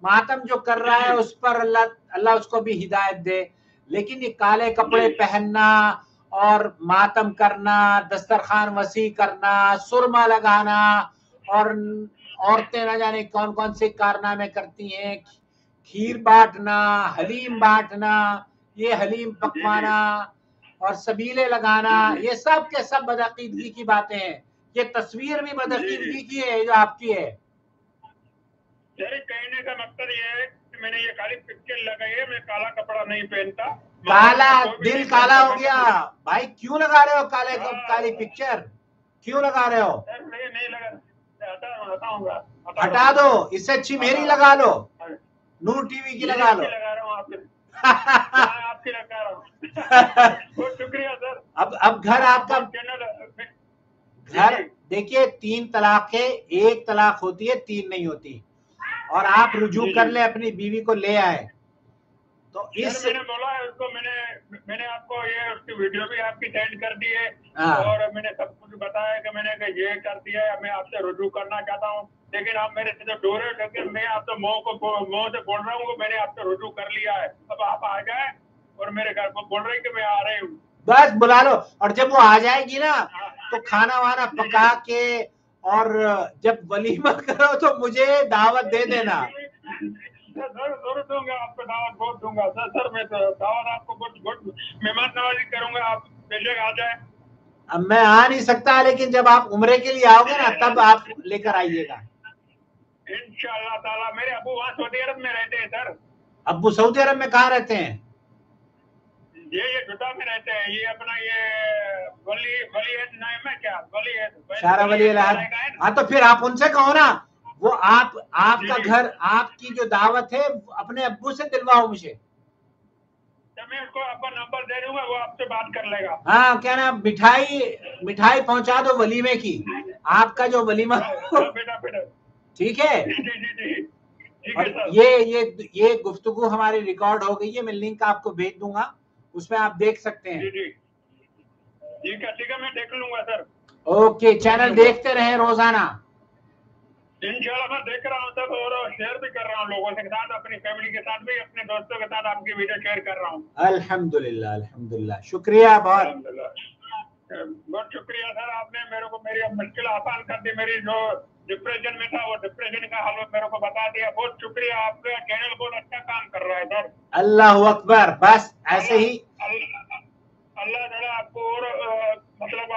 मातम जो कर रहा है उस पर अल्लाह उसको भी हिदायत दे। लेकिन ये काले कपड़े पहनना और मातम करना, दस्तरखान वसी करना, सुरमा लगाना, और औरतें न जाने कौन कौन से कारनामे करती हैं, खीर बांटना, हलीम बांटना, ये हलीम पकवाना और सबीले लगाना, ये सब के सब बदअकीदगी की बातें हैं। ये तस्वीर भी बदअकीदगी की है जो आपकी है। कहने का मतलब ये है कि मैंने ये काली पिक्चर लगाई है, मैं काला कपड़ा नहीं पहनता। काला दिल काला हो गया भाई, क्यों लगा रहे हो काली पिक्चर, क्यों लगा रहे हो? नहीं लगा, हटा दो, इससे अच्छी मेरी लगा लो, नूर टीवी की लगा लो। आपकी लगा रहा हूँ। बहुत शुक्रिया सर। अब घर आपका, घर देखिए 3 तलाक है, 1 तलाक होती है, 3 नहीं होती। और आप रुजू कर ले, अपनी बीवी को ले आए। तो इस मैंने बोला है उसको, मैंने आपको ये उसकी वीडियो भी आपकी सेंड कर दी है, और मैंने सब कुछ बताया कि मैंने ये कर दिया है, मैं आपसे रुजू करना चाहता हूँ, लेकिन आप मेरे से डोर है, लेकिन मैं आपसे मुंह से बोल रहा हूँ मैंने आपसे रुजू कर लिया है, अब आप आ जाए। और मेरे घर को बोल रहे कि मैं आ रही हूँ। बस बुला लो, और जब वो आ जाएगी ना तो खाना वाना पका के और जब वलीमा करो तो मुझे दावत दे देना। जरूर दूंगा आपको दावत, बहुत दूंगा सर। मैं तो दावत आपको बहुत मेहमान नवाजी करूंगा, आप बेशक आ जाए। अब मैं आ नहीं सकता, लेकिन जब आप उम्रे के लिए आओगे ना तब आप लेकर आइएगा इंशाअल्लाह ताला। मेरे अबू वहाँ सऊदी अरब में रहते हैं सर। अब्बू सऊदी अरब में कहाँ रहते हैं? ये जुदा में रहते हैं। ये अपना ये वली है नाम है क्या? वली है, शारा वली अहद। हाँ तो फिर आप उनसे कहो ना, वो आपका घर, आपकी जो दावत है अपने अब्बू से दिलवाओ मुझे। जब मैं उसको आपका नंबर दे दूंगा, वो आपसे बात कर लेगा। हाँ, क्या ना, मिठाई पहुंचा दो वलीमे की, आपका जो वलीमा। बेटा ठीक है। ठीक और है सर। ये गुफ्तगू हमारी रिकॉर्ड हो गई है, मैं लिंक आपको भेज दूंगा, उसमें आप देख सकते हैं। ठीक है, मैं देख लूंगा सर। ओके, चैनल देखते रहे रोजाना। इंशाल्लाह मैं देख रहा हूँ सब, और शेयर भी कर रहा हूँ लोगों के साथ, अपनी फैमिली के साथ भी, अपने दोस्तों के साथ आपकी वीडियो शेयर कर रहा हूँ। अल्हम्दुलिल्लाह, अल्हम्दुलिल्लाह, शुक्रिया बहुत शुक्रिया सर। आपने मेरे को मेरी मुश्किल आसान कर दी। मेरी जो डिप्रेशन में था, वो डिप्रेशन का हल मेरे को बता दिया। बहुत शुक्रिया, आपका चैनल बहुत अच्छा काम कर रहा है सर। अल्लाह अकबर। बस ऐसे ही अल्लाह ताला आपको और मतलब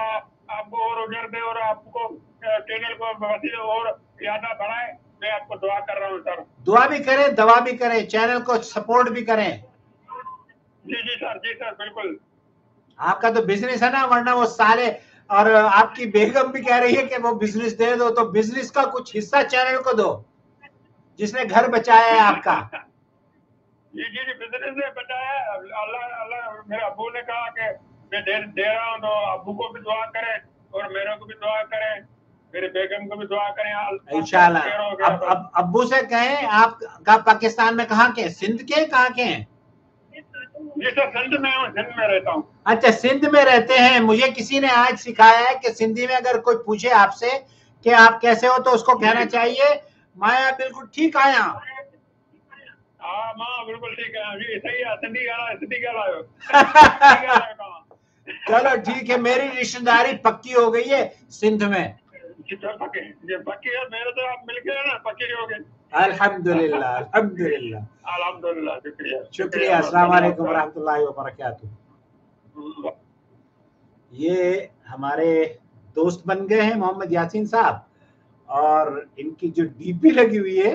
आपको और उजर दे, और आपको चैनल को वसीले और ज्यादा बढ़ाए। मैं आपको दुआ कर रहा हूँ सर। दुआ भी करें, दवा भी करें, चैनल को सपोर्ट भी करें। जी सर बिल्कुल। आपका तो बिजनेस है ना, वरना वो सारे, और आपकी बेगम भी कह रही है कि वो बिजनेस दे दो, तो बिजनेस का कुछ हिस्सा चैनल को दो, जिसने घर बचाया है आपका। जी बिजनेस ने बचाया। अल्लाह मेरे अब्बू ने कहा कि मैं दे रहा हूँ, तो अब्बू को भी दुआ करें और मेरे को भी दुआ करें, मेरे बेगम को भी दुआ करें इंशाल्लाह। अब अब्बू से कहें, आप पाकिस्तान में कहाँ के, सिंध के, कहाँ के हैं? जी सर, सिंध में हूँ, सिंध में रहता हूँ। अच्छा, सिंध में रहते हैं। मुझे किसी ने आज सिखाया है कि सिंधी में अगर कोई पूछे आपसे कि आप कैसे हो, तो उसको कहना चाहिए माया बिल्कुल ठीक आया। हाँ मां बिल्कुल ठीक है जी, सही है। सिंधी गाला चलो ठीक है, मेरी रिश्तेदारी पक्की हो गई है सिंध में। पक्की है, मेरे तो आप मिल गए ना, पक्की हो गए। अल्हम्दुलिल्लाह, अल्हम्दुलिल्लाह, अल्हम्दुलिल्लाह। शुक्रिया। अस्सलाम वालेकुम रहमतुल्लाहि व बरकातहू। ये हमारे दोस्त बन गए हैं मोहम्मद यासीन साहब, और इनकी जो डीपी लगी हुई है,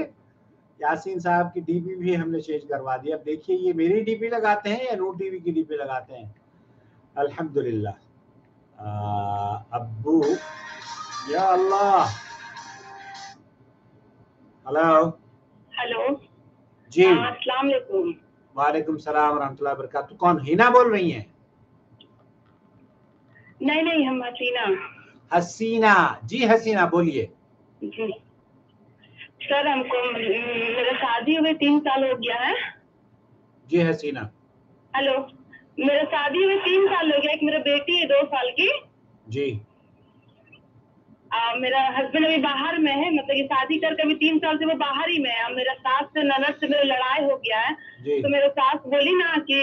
यासीन साहब की डीपी भी हमने चेंज करवा दी। अब देखिए ये मेरी डीपी लगाते हैं या नूर टीवी की डीपी लगाते हैं। अल्हम्दुलिल्लाह। अब्बू, या अल्लाह। हेलो जी, अस्सलाम वालेकुम। वालेकुम सलाम रहमतुल्लाहि व बरकातहू। कौन, हिना बोल रही हैं? नहीं, हम हसीना। हसीना जी, हसीना बोलिए। जी सर, हमको मेरा शादी हुए 3 साल हो गया है। जी हसीना। हेलो, मेरा शादी हुए 3 साल हो गया। एक मेरा बेटी है 2 साल की। जी। मेरा हस्बैंड अभी बाहर में है, मतलब कि शादी करके अभी 3 साल से वो बाहर ही में है। मेरा सास से ननद से मेरा लड़ाई हो गया है, तो मेरा सास बोली ना कि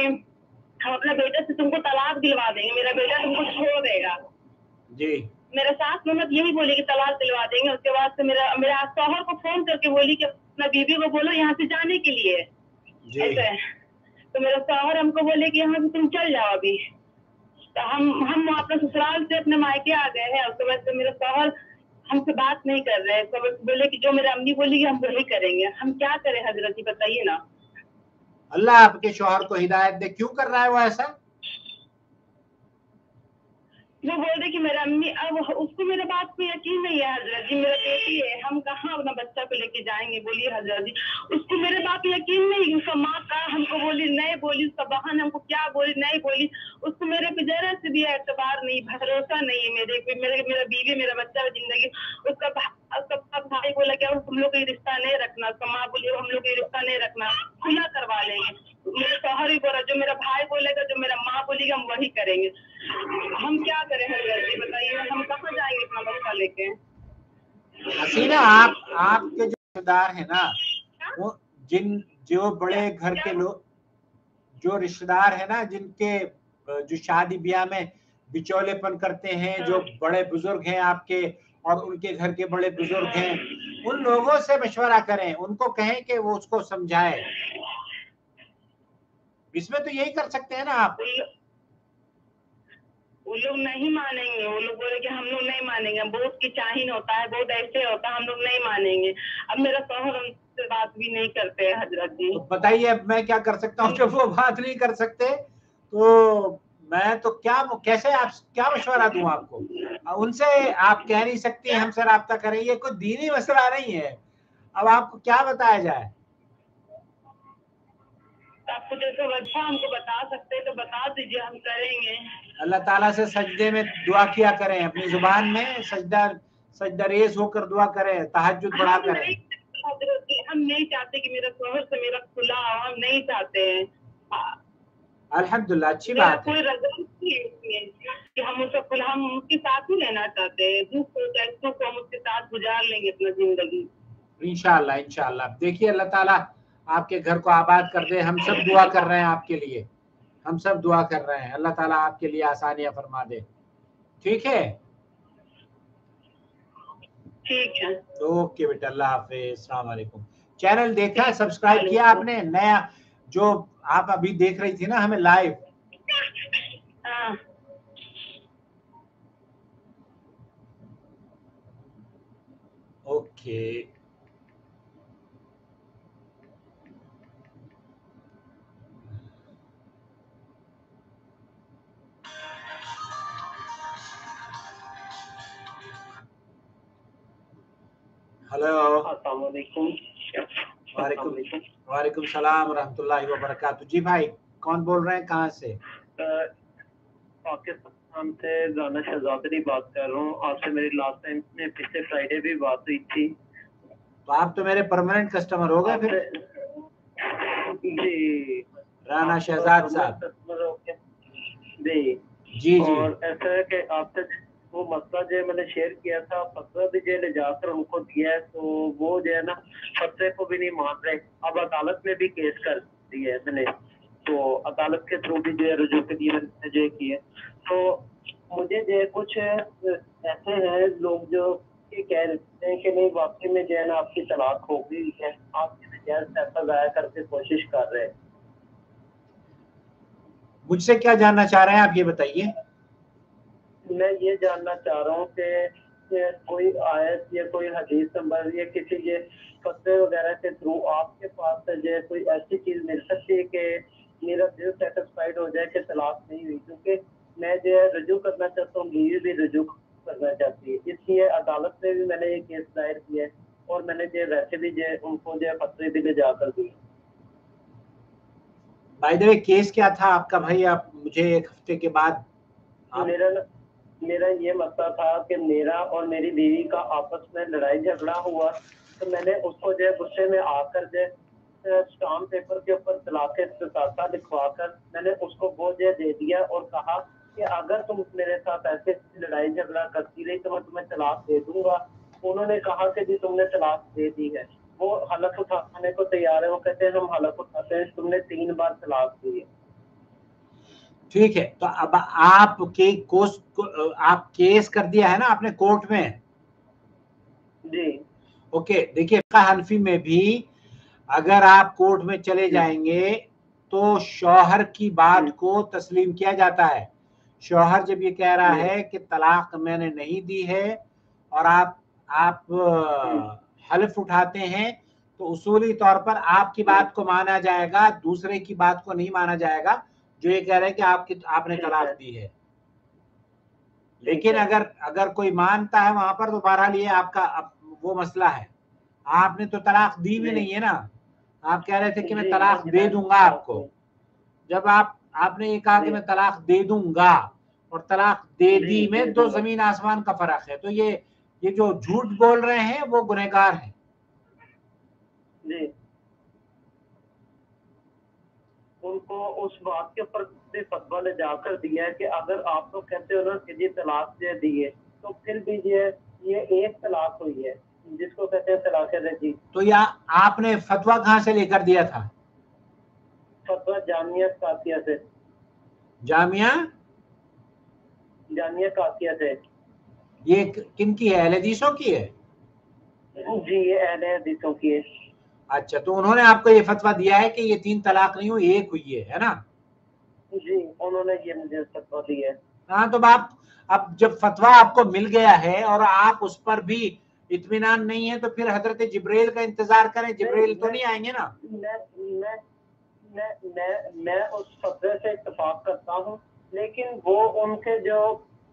हम अपना बेटा से तुमको तलाक दिलवा देंगे, मेरा बेटा तुमको छोड़ देगा। जी। मेरा सास ननद ये भी बोली कि तलाक दिलवा देंगे। उसके बाद से मेरा शौहर को फोन करके बोली कि अपना बीवी को बोलो यहाँ से जाने के लिए। ऐसे तो मेरा शौहर हमको बोले कि यहाँ से तुम चल जाओ अभी। तो हम अपने ससुराल से अपने मायके आ गए हैं। उसके बाद से मेरा शौहर हमसे बात नहीं कर रहे हैं। सब बोले कि जो मेरा अम्मी बोलेगी हम वही करेंगे। हम क्या करें हजरत जी, बताइए ना। अल्लाह आपके शौहर को हिदायत दे। क्यों कर रहा है वो ऐसा? वो बोल रहे कि मेरा अम्मी, अब उसको मेरे बात पे यकीन नहीं है हजरत जी। मेरा बेटी है, हम कहाँ अपना बच्चा को लेके जाएंगे, बोलिए हजरत जी। उसको मेरे बात पे यकीन नहीं। उसका माँ का हमको बोली नहीं बोली, उसका बहन हमको क्या बोली नहीं बोली। उसको मेरे पे जरा से भी एतबार नहीं, भरोसा नहीं है मेरे पे। मेरा बीवी, मेरा बच्चा, जिंदगी। उसका भाई बोला क्या हम लोग ये रिश्ता नहीं रखना। उसका माँ बोली हम लोग ये रिश्ता नहीं रखना, खुला करवा लेंगे। मेरे शौहर भी बोला जो मेरा भाई बोलेगा, जो मेरा माँ बोलेगी हम वही करेंगे। हम क्या करें हजरत जी, बताइए। हम कहाँ जाएंगे अपना बच्चा लेके। हसीना, आपके जो रिश्तेदार है ना, वो जो बड़े घर के लोग, जो रिश्तेदार है ना, जिनके जो शादी ब्याह में बिचौलेपन करते हैं, जो बड़े बुजुर्ग हैं आपके और उनके घर के बड़े बुजुर्ग हैं, उन लोगों से मशवरा करें, उनको कहें कि वो उसको समझाए। इसमें तो यही कर सकते हैं ना आप। वो लोग नहीं मानेंगे, वो लोग बोले कि हम लोग नहीं मानेंगे, बहुत की चाहीन होता है, बहुत ऐसे होता है, हम लोग नहीं मानेंगे। अब मेरा शौहर हमसे बात भी नहीं करते हैं हजरत जी। तो बताइए अब मैं क्या कर सकता हूँ जब वो बात नहीं कर सकते, तो मैं तो कैसे आप क्या मशवरा दूं आपको। उनसे आप कह नहीं सकती हमसे राब्ता करें, ये कोई दीनी मसला नहीं है। अब आपको क्या बताया जाए। आप कुछ ऐसा अच्छा हमको बता सकते हैं तो बता दीजिए, हम करेंगे। अल्लाह ताला से सजदे में दुआ किया करें, अपनी जुबान में सजदा रेज होकर दुआ करें, तहज्जुद बढ़ा करें। हम नहीं चाहते कि मेरा शौहर से मेरा खुला हो, हम नहीं चाहते हैं। अल्हम्दुलिल्लाह, अच्छी बात है। कोई रगम नहीं कि हम उसका खुला, हम उसके साथ ही लेना चाहते हैं। दुख होता है तो हम उसके साथ गुजार लेंगे अपना जिंदगी। इंशाअल्लाह इंशाअल्लाह। देखिए अल्लाह ताला आपके घर को आबाद कर दे। हम सब दुआ कर रहे हैं आपके लिए, हम सब दुआ कर रहे हैं, अल्लाह ताला आपके लिए आसानियां फरमा दे। ठीक है, ठीक है, ओके बेटा, अल्लाह हाफिज, अस्सलाम वालेकुम। चैनल देखा, सब्सक्राइब किया आपने? नया जो आप अभी देख रही थी ना हमें लाइव, हाँ। ओके। हेलो, अस्सलाम वालेकुम। वालेकुम सलाम रहमतुल्लाहि व बरकातहू। जी भाई, कौन बोल रहे हैं, कहाँ से? पाकिस्तान से राना शहजादी बात कर रहा हूँ। आपसे मेरी लास्ट टाइम में पिछले फ्राइडे भी बात हुई थी। तो आप तो मेरे परमानेंट कस्टमर हो गए फिर। जी, राना शहजाद साहब। जी जी। और ऐसा है कि आपसे वो मसला जो मैंने शेयर किया था, फतवा भी जो ले जाकर उनको दिया है, तो वो जो है ना फतवे को भी नहीं मान रहे। अब अदालत में भी केस कर दिया है मैंने, तो अदालत के थ्रू भी जो है रुजू के लिए मैंने जो किए। तो मुझे जो है कुछ ऐसे हैं लोग जो ये कह रहे हैं कि नहीं वाकई में जो है ना आपकी तलाक हो गई है, आप नजायज पैसा जाया करके कोशिश कर रहे हैं। मुझसे क्या जानना चाह रहे हैं आप, ये बताइए। मैं ये जानना चाह रहा हूँ कि कोई आयत या कोई हदीस नंबर या किसी के फतवे वगैरह के थ्रू आपके पास जो कोई ऐसी चीज मिल सकती है कि मेरा दिल सेटिस्फाइड हो जाए कि तलाक नहीं हुई, क्योंकि मैं जो है रुजू करना चाहता हूँ, बीवी भी रुजू करना चाहती है, इसलिए अदालत में भी मैंने ये केस दायर किया है और मैंने जो वैसे भी जो उनको जो फतवे भी ले जाकर दिए। बाय द वे केस क्या था आपका भाई, आप मुझे एक हफ्ते के बाद मेरा ये मसला था कि मेरा और मेरी बीवी का आपस में लड़ाई झगड़ा हुआ, तो मैंने उसको जो गुस्से में आकर जो स्टाम्प पेपर के ऊपर तलाक इस्तिसासा लिखवाकर मैंने उसको वो जो दे दिया और कहा कि अगर तुम मेरे साथ ऐसे लड़ाई झगड़ा करती रही तो मैं तुम्हें तलाक दे दूंगा। उन्होंने कहा कि जी तुमने तलाक दे दी है, वो हलफ उठाने को तैयार है, वो कहते हैं हम हलफ उठाते हैं, तुमने 3 बार तलाक दी है। ठीक है, तो अब आप आप केस कर दिया है ना आपने कोर्ट में? जी ओके, देखिए हनफी में भी अगर आप कोर्ट में चले जाएंगे तो शौहर की बात को तस्लीम किया जाता है। शौहर जब ये कह रहा है कि तलाक मैंने नहीं दी है और आप हल्फ उठाते हैं, तो उसूली तौर पर आपकी बात को माना जाएगा, दूसरे की बात को नहीं माना जाएगा जो ये कह रहे हैं कि आपने तलाक दी है। लेकिन अगर कोई मानता है वहां पर, तो बहरहाल ये आपका वो मसला है। आपने तो तलाक दी भी नहीं है ना, आप कह रहे थे कि मैं तलाक दे दूंगा आपको। जब आपने ये कहा कि मैं तलाक दे दूंगा और तलाक दे दी में 2 जमीन आसमान का फर्क है। तो ये जो झूठ बोल रहे हैं वो गुनहगार हैं। जी, उनको उस बात के ऊपर भी फतवा ले जाकर दिया है कि अगर आप तो कहते हो ना कि जी तलाक दे दिए, तो फिर भी ये एक तलाक हुई है जिसको कहते हैं तलाक रजी। तो या आपने फतवा कहाँ से लेकर दिया था? फतवा जामिया साथिया से। जामिया जानिया काफिया से। ये किन की है? अहले हदीसों की है? जी ये अहले हदीसों की है। अच्छा, तो उन्होंने आपको ये फतवा दिया है कि ये 3 तलाक नहीं हुई, एक हुई है ना? जी उन्होंने ये मुझे फतवा दिया है। हाँ, तो आप अब जब फतवा आपको मिल गया है और आप उस पर भी इत्मीनान नहीं है, तो फिर हजरत जिब्रील का इंतजार करें। जिब्रील तो नहीं आएंगे ना? मैं उस फतवे से इत्तेफाक करता हूँ, लेकिन वो उनके जो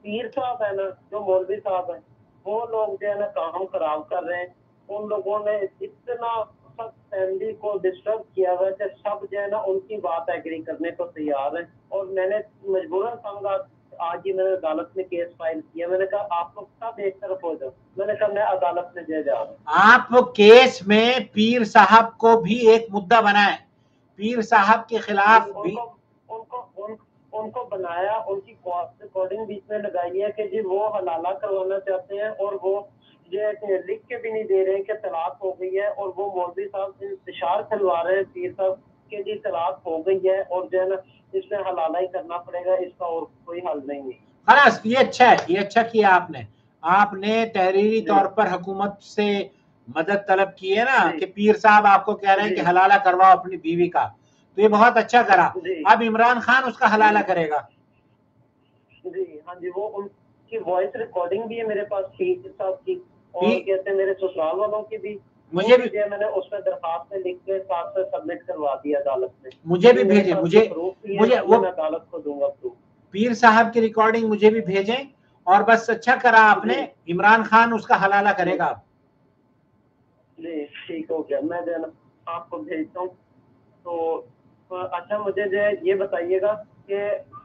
पीर साहब है ना, जो मौलवी साहब है, वो लोग जो है ना काम खराब कर रहे हैं। उन लोगों ने इतना सब फैमिली को डिस्टर्ब किया हुआ है कि सब जो है ना उनकी बात एग्री करने को तैयार है। और मैंने मजबूरन समझा, आज ही मैंने अदालत में केस फाइल किया। मैंने कहा आप लोग सब एक तरफ हो जाओ। मैंने कहा मैं अदालत में जा रहा हूँ। आप केस में पीर साहब को भी एक मुद्दा बनाए, पीर साहब के खिलाफ भी। उनको बनाया, उनकी रिकॉर्डिंग बीच में लगाई है कि जी वो हलाला करवाना चाहते हैं और वो ये लिख के भी नहीं दे रहे हैं कि तलाक हो गई है। और वो मौलवी साहब इंतशार चलवा रहे हैं पीर साहब के जी तलाक हो गई है और जो है ना इसमें हलाला ही करना पड़ेगा, इसका और कोई हल नहीं है। खलास, ये अच्छा है, ये अच्छा किया आपने। आपने तहरीरी तौर पर हुकूमत से मदद तलब की है ना कि पीर साहब आपको कह रहे हैं कि हलाला करवाओ अपनी बीवी का, तो ये बहुत अच्छा करा। अब इमरान खान उसका हलाला करेगा। जी हाँ जी, वो उनकी वॉइस रिकॉर्डिंग भी है मेरे पास पीर साहब की, और कहते हैं मेरे ससुराल वालों की भी। मुझे भी मैंने उसमें दरखास्त में लिख के साथ से सबमिट करवा दिया अदालत में। मुझे भी भेजे, मुझे वो मैं अदालत को दूंगा प्रूफ। पीर साहब की रिकॉर्डिंग मुझे भी भेजें। और बस अच्छा करा आपने, इमरान खान उसका हलाला करेगा। जी ठीक हो गया, मैं जो आपको भेजता हूँ। तो अच्छा मुझे जो है ये बताइएगा कि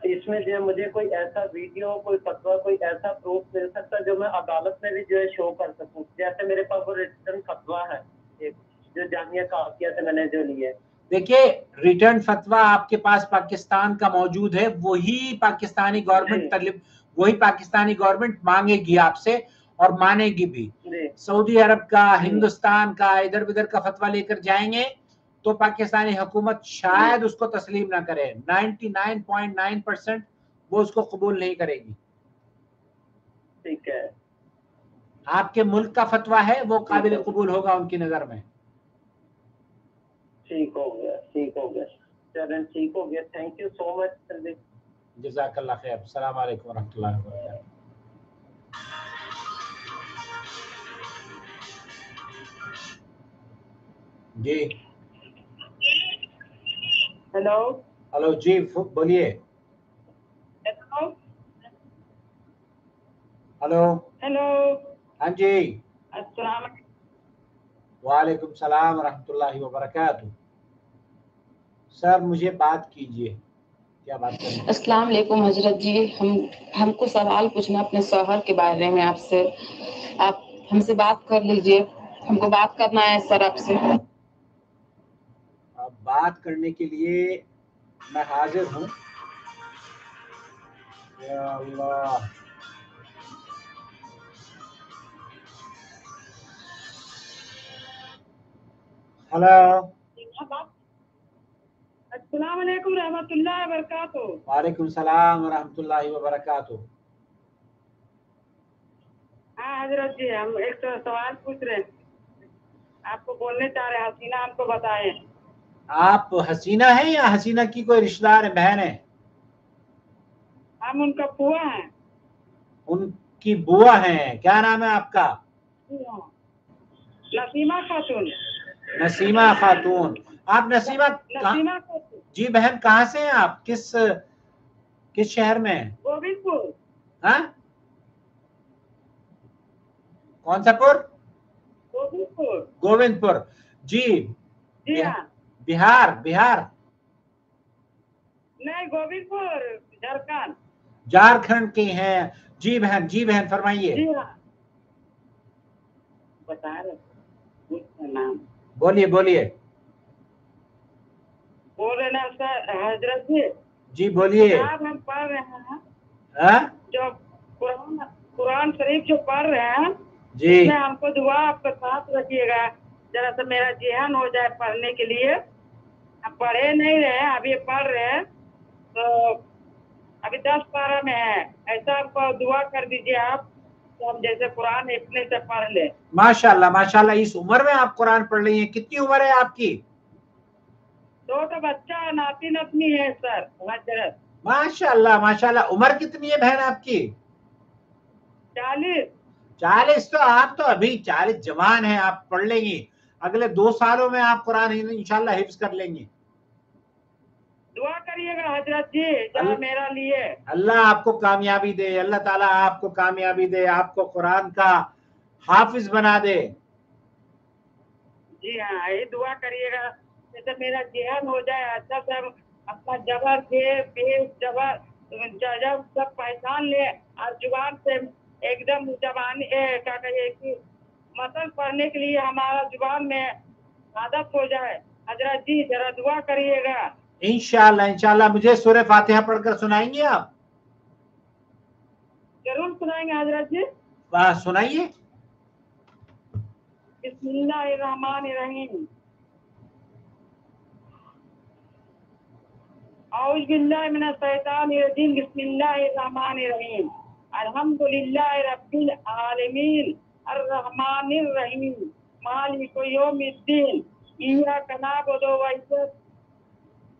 इसमें जो मुझे कोई ऐसा वीडियो, कोई फतवा, कोई ऐसा प्रूफ मिल सकता है जो मैं अदालत में भी जो है शो कर सकूं। जैसे मेरे पास वो रिटर्न फतवा है एक, जो जानिया काफिया से मैंने जो लिया है। देखिए, रिटर्न फतवा आपके पास पाकिस्तान का मौजूद है, वही पाकिस्तानी गवर्नमेंट मांगेगी आपसे और मानेगी भी। सऊदी अरब का, हिंदुस्तान का, इधर उधर का फतवा लेकर जाएंगे तो पाकिस्तानी हुकूमत शायद उसको तस्लीम ना करे। 99.9% वो उसको कबूल नहीं करेगी। ठीक है, आपके मुल्क का फतवा है, वो काबिल कबूल होगा उनकी नजर में। ठीक हो गया, ठीक हो गया, चलें ठीक हो गया। Thank you so much sir. जज़ाकल्लाह खैर। अस्सलाम वालेकुम रहमतुल्लाहि व बरकातहू। जी हेलो हेलो जी, बोलिए। हेलो हेलो, हाँ जी। अस्सलाम वालेकुम सलाम रहमतुल्लाहि व बरकातहू। सर मुझे बात कीजिए, क्या बात करनी है? अस्सलाम वालेकुम हजरत जी, हमको सवाल पूछना अपने शौहर के बारे में आपसे। आप हमसे बात कर लीजिए, हमको बात करना है सर आपसे। अब बात करने के लिए मैं हाजिर हूँ। या अल्लाह, हेलो। अस्सलाम वालेकुम रहमतुल्लाहि व बरकातहू। वालेकुम सलाम रहमतुल्लाहि व बरकातहू। हाँ हजरत जी, हम एक तो सवाल पूछ रहे हैं, आपको बोलने चाह रहे हैं। हसीना हमको बताएं। आप हसीना है या हसीना की कोई रिश्तेदार है, बहन है? हम उनका फुआ हैं। उनकी बुआ है। क्या नाम है आपका? नसीमा खातून। नसीमा खातून। आप नसीमा खातून। जी बहन, कहाँ से हैं आप? किस शहर में हैं? गोविंदपुर। हाँ, कौन सा पुर? गोविंदपुर। गोविंदपुर। जी बिहार। नहीं, गोविंदपुर झारखंड। झारखंड के हैं। जी बहन फरमाइए। जी हाँ, बता रहे नाम। बोलिए बोल रहे ना सर हजरत जी बोलिए। हम पढ़ रहे हैं जो कुरान शरीफ जो पढ़ रहे हैं जी, उसमें हमको दुआ आपका साथ रखिएगा, जरा सा मेरा जेहन हो जाए पढ़ने के लिए। हम पढ़े नहीं रहे, अभी पढ़ रहे हैं, तो अभी 10 पारा में है। ऐसा आपको दुआ कर दीजिए आप, तो हम जैसे कुरान अपने से पढ़ ले। माशाल्लाह माशाल्लाह, इस उम्र में आप कुरान पढ़ रही हैं। कितनी उम्र है आपकी? 2 तो बच्चा नाती नतनी है सर हजरत। माशाल्लाह माशाल्लाह। उम्र कितनी है बहन आपकी? 40। 40। तो आप तो अभी 40 जवान हैं, आप पढ़ लेंगी। अगले 2 सालों में आप कुरान इंशाल्लाह हिफ्ज कर लेंगी। दुआ करिएगा हजरत जी जरा मेरा लिए। अल्लाह आपको कामयाबी दे, अल्लाह ताला आपको कामयाबी दे, आपको कुरान का हाफिज बना दे। जी हाँ, यही दुआ करिएगा जैसे मेरा जेहन हो जाए अच्छा से, अपना जबर से पेश जबर जब सब पहचान ले और जुबान से एकदम जबान क्या कहिए कि मतलब पढ़ने के लिए हमारा जुबान में आदत हो जाए। हजरत जी जरा दुआ करिएगा। इंशाल्लाह इंशाल्लाह। मुझे सूरह फातिहा पढ़कर सुनाएंगे आप? जरूर सुनाएंगे हजरत जी। वाह, सुनाइए। बिस्मिल्लाहिर्रहमानिर्रहीम। औज़ु बिल्लाहि मिनश शैतानिर रजीम। बिस्मिल्लाहिर्रहमानिर्रहीम। अल्हम्दुलिल्लाहि रब्बिल आलमीन अर्रहमानिर रहीम मालिकि यौमिद्दीन इय्याका नअबुदु व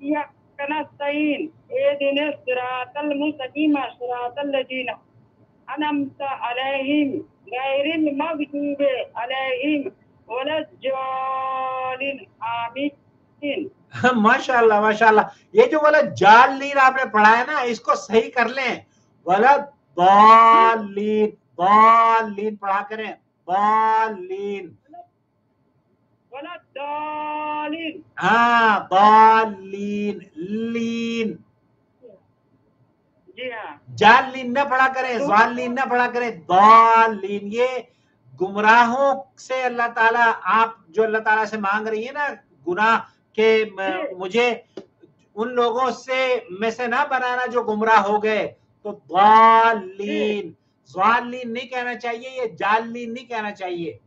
इय्याका नस्तईन इहदिनस सिरातल मुस्तकीम सिरातल लज़ीना अनअमता अलैहिम गैरिल मग़दूबि अलैहिम वलज्जालिन आमीन। माशाल्लाह माशाल्लाह। ये जो वाला जालीन आपने पढ़ा है ना, इसको सही कर लें। वाला दालीन, दालीन पढ़ा करें, दालीन। वलज्जालिन। हाँ, दालीन, लीन। जी हाँ। जालीन न पढ़ा करें, जालीन न पढ़ा करें, दालीन। ये गुमराहों से अल्लाह ताला, आप जो अल्लाह ताला से मांग रही है ना गुनाह के, मुझे उन लोगों से में से ना बनाना जो गुमराह हो गए। तो दालीन, जालीन नहीं कहना चाहिए, ये जालीन नहीं कहना चाहिए।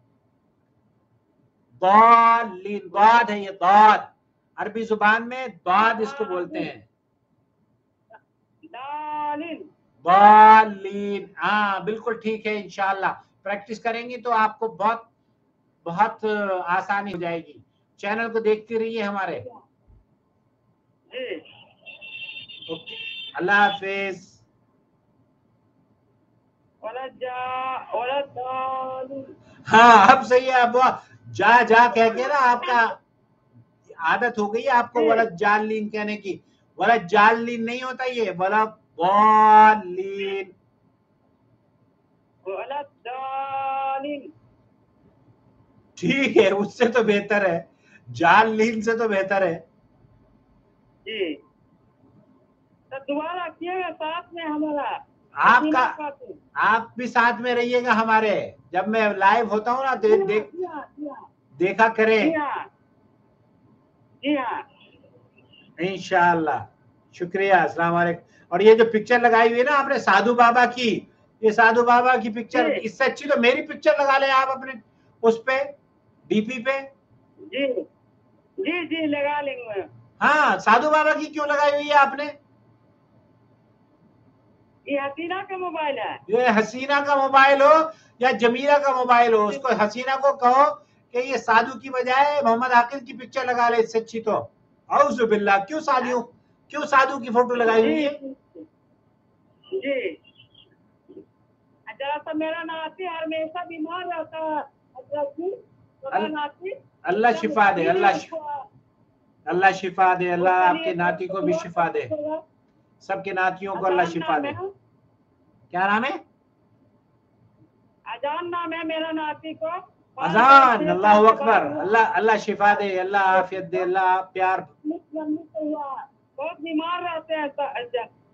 दालीन, दाद है ये, दाद। अरबी जुबान में दाद इसको बोलते हैं, दालीन। हाँ बिल्कुल ठीक है। इंशाल्लाह प्रैक्टिस करेंगी तो आपको बहुत बहुत आसानी हो जाएगी। चैनल को देखती रहिए हमारे। ओके, अल्लाह हाफिज। हाँ अब सही है। अब जा जा कह के ना आपका आदत हो गई है आपको वलद जालीन कहने की। वलद जालीन नहीं होता ये, वलद दालीन। ठीक है, उससे तो बेहतर है, जालीन से तो बेहतर है। जी तो दुआ रखिएगा साथ में हमारा। आपका, आप भी साथ में रहिएगा हमारे। जब मैं लाइव होता हूँ ना देखा करें। जी हाँ इंशाअल्लाह। शुक्रिया, अस्सलाम वालेकुम। और ये जो पिक्चर लगाई हुई है ना आपने साधु बाबा की, ये साधु बाबा की पिक्चर, इससे अच्छी तो मेरी पिक्चर लगा ले आप अपने उस पे, डीपी पे। जी जी जी लगा लेंगे। हाँ, साधु बाबा की क्यों लगाई हुई है आपने? ये हसीना का मोबाइल है। ये हसीना का मोबाइल हो या जमीला का मोबाइल हो, उसको हसीना को कहो कि ये साधु की बजाय मोहम्मद आकिल की पिक्चर लगा ले, इससे अच्छी तो। औज़ु बिल्लाह, क्यों साधु की फोटो लगाई हुई है? जी जरा सा मेरा नाती हमेशा बीमार रहता है। अल्लाह शिफा दे, अल्लाह शिफा दे, अल्लाह आपके नाती को भी शिफा दे, सबके नातियों को अल्लाह शिफा दे। क्या नाम है? अजान नाम है मेरा नाती को। अजान, अल्लाह अकबर। अल्लाह अल्लाह शिफा दे, अल्लाह आफियत दे, अल्लाह प्यार। बहुत बीमार रहते हैं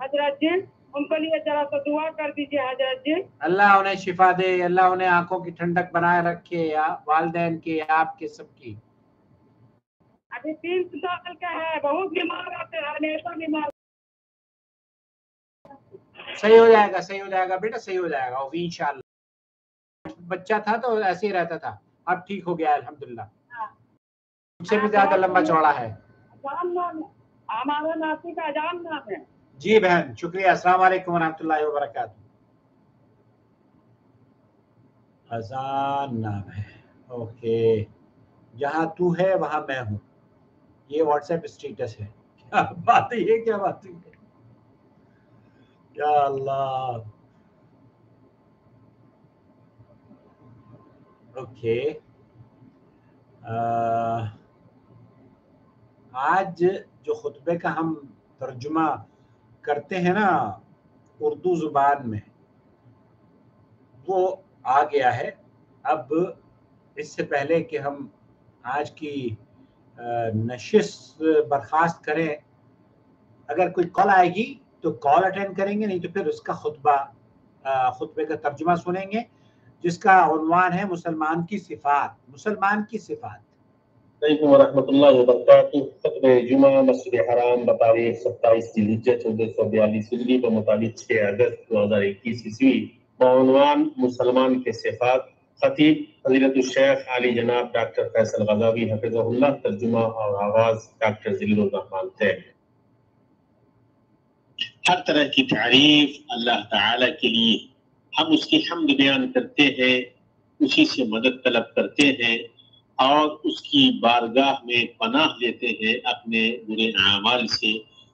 हजरत जी, उनके लिए जरा सा दुआ कर दीजिए हजरत जी। अल्लाह उन्हें शिफा दे, अल्लाह उन्हें आंखों की ठंडक बनाए रखे, या वालिदैन के, आपके सबकी। अभी 3 साल का है, बहुत बीमार रहते हैं, हमेशा बीमार। सही हो जाएगा, सही हो जाएगा बेटा, सही हो जाएगा इंशाअल्लाह। बच्चा था तो ऐसे ही रहता था, अब ठीक हो गया अल्हम्दुलिल्लाह। मुझसे भी ज्यादा लंबा चौड़ा है। हमारा नाती का अजान नाम है। जी बहन, शुक्रिया। अस्सलाम वालेकुम वरहमतुल्लाहि वबरकातुहू। अजान नाम है, ओके। जहाँ तू है वहां मैं हूँ, ये व्हाट्सएप स्टेटस है। क्या बात है, ये क्या बात है, या अल्लाह। ओके, आज जो खुतबे का हम तर्जुमा करते हैं ना उर्दू जुबान में, वो आ गया है। अब इससे पहले कि हम आज की नशिस्त बर्खास्त करें, अगर कोई कॉल आएगी तो कॉल अटेंड करेंगे, नहीं तो फिर उसका खुतबे का तर्जुमा सुनेंगे, जिसका उन्वान है मुसलमान की सिफात। मुसलमान की सिफात। अलैकुम वरहमतुल्लाहि वबरकातुहू। खुतबे जुमा मस्जिद हराम बतारीख 27 जिल्हिज्जत 1442 हिजरी व मुताबिक 6 अगस्त 2021 ईस्वी बउनवान मुसलमान के सिफात, खतीब फजीलतुल शेख आली जनाब डॉक्टर फैसल गज़ावी हफिज़हुल्लाह। तर्जुमा और आवाज डॉक्टर जिल्लुर रहमान थे। हर तरह की तारीफ अल्लाह ताला के लिए, हम उसकी हम्द बयान करते हैं, उसी से मदद तलब करते हैं और उसकी बारगाह में पनाह लेते हैं अपने बुरे अमाल से।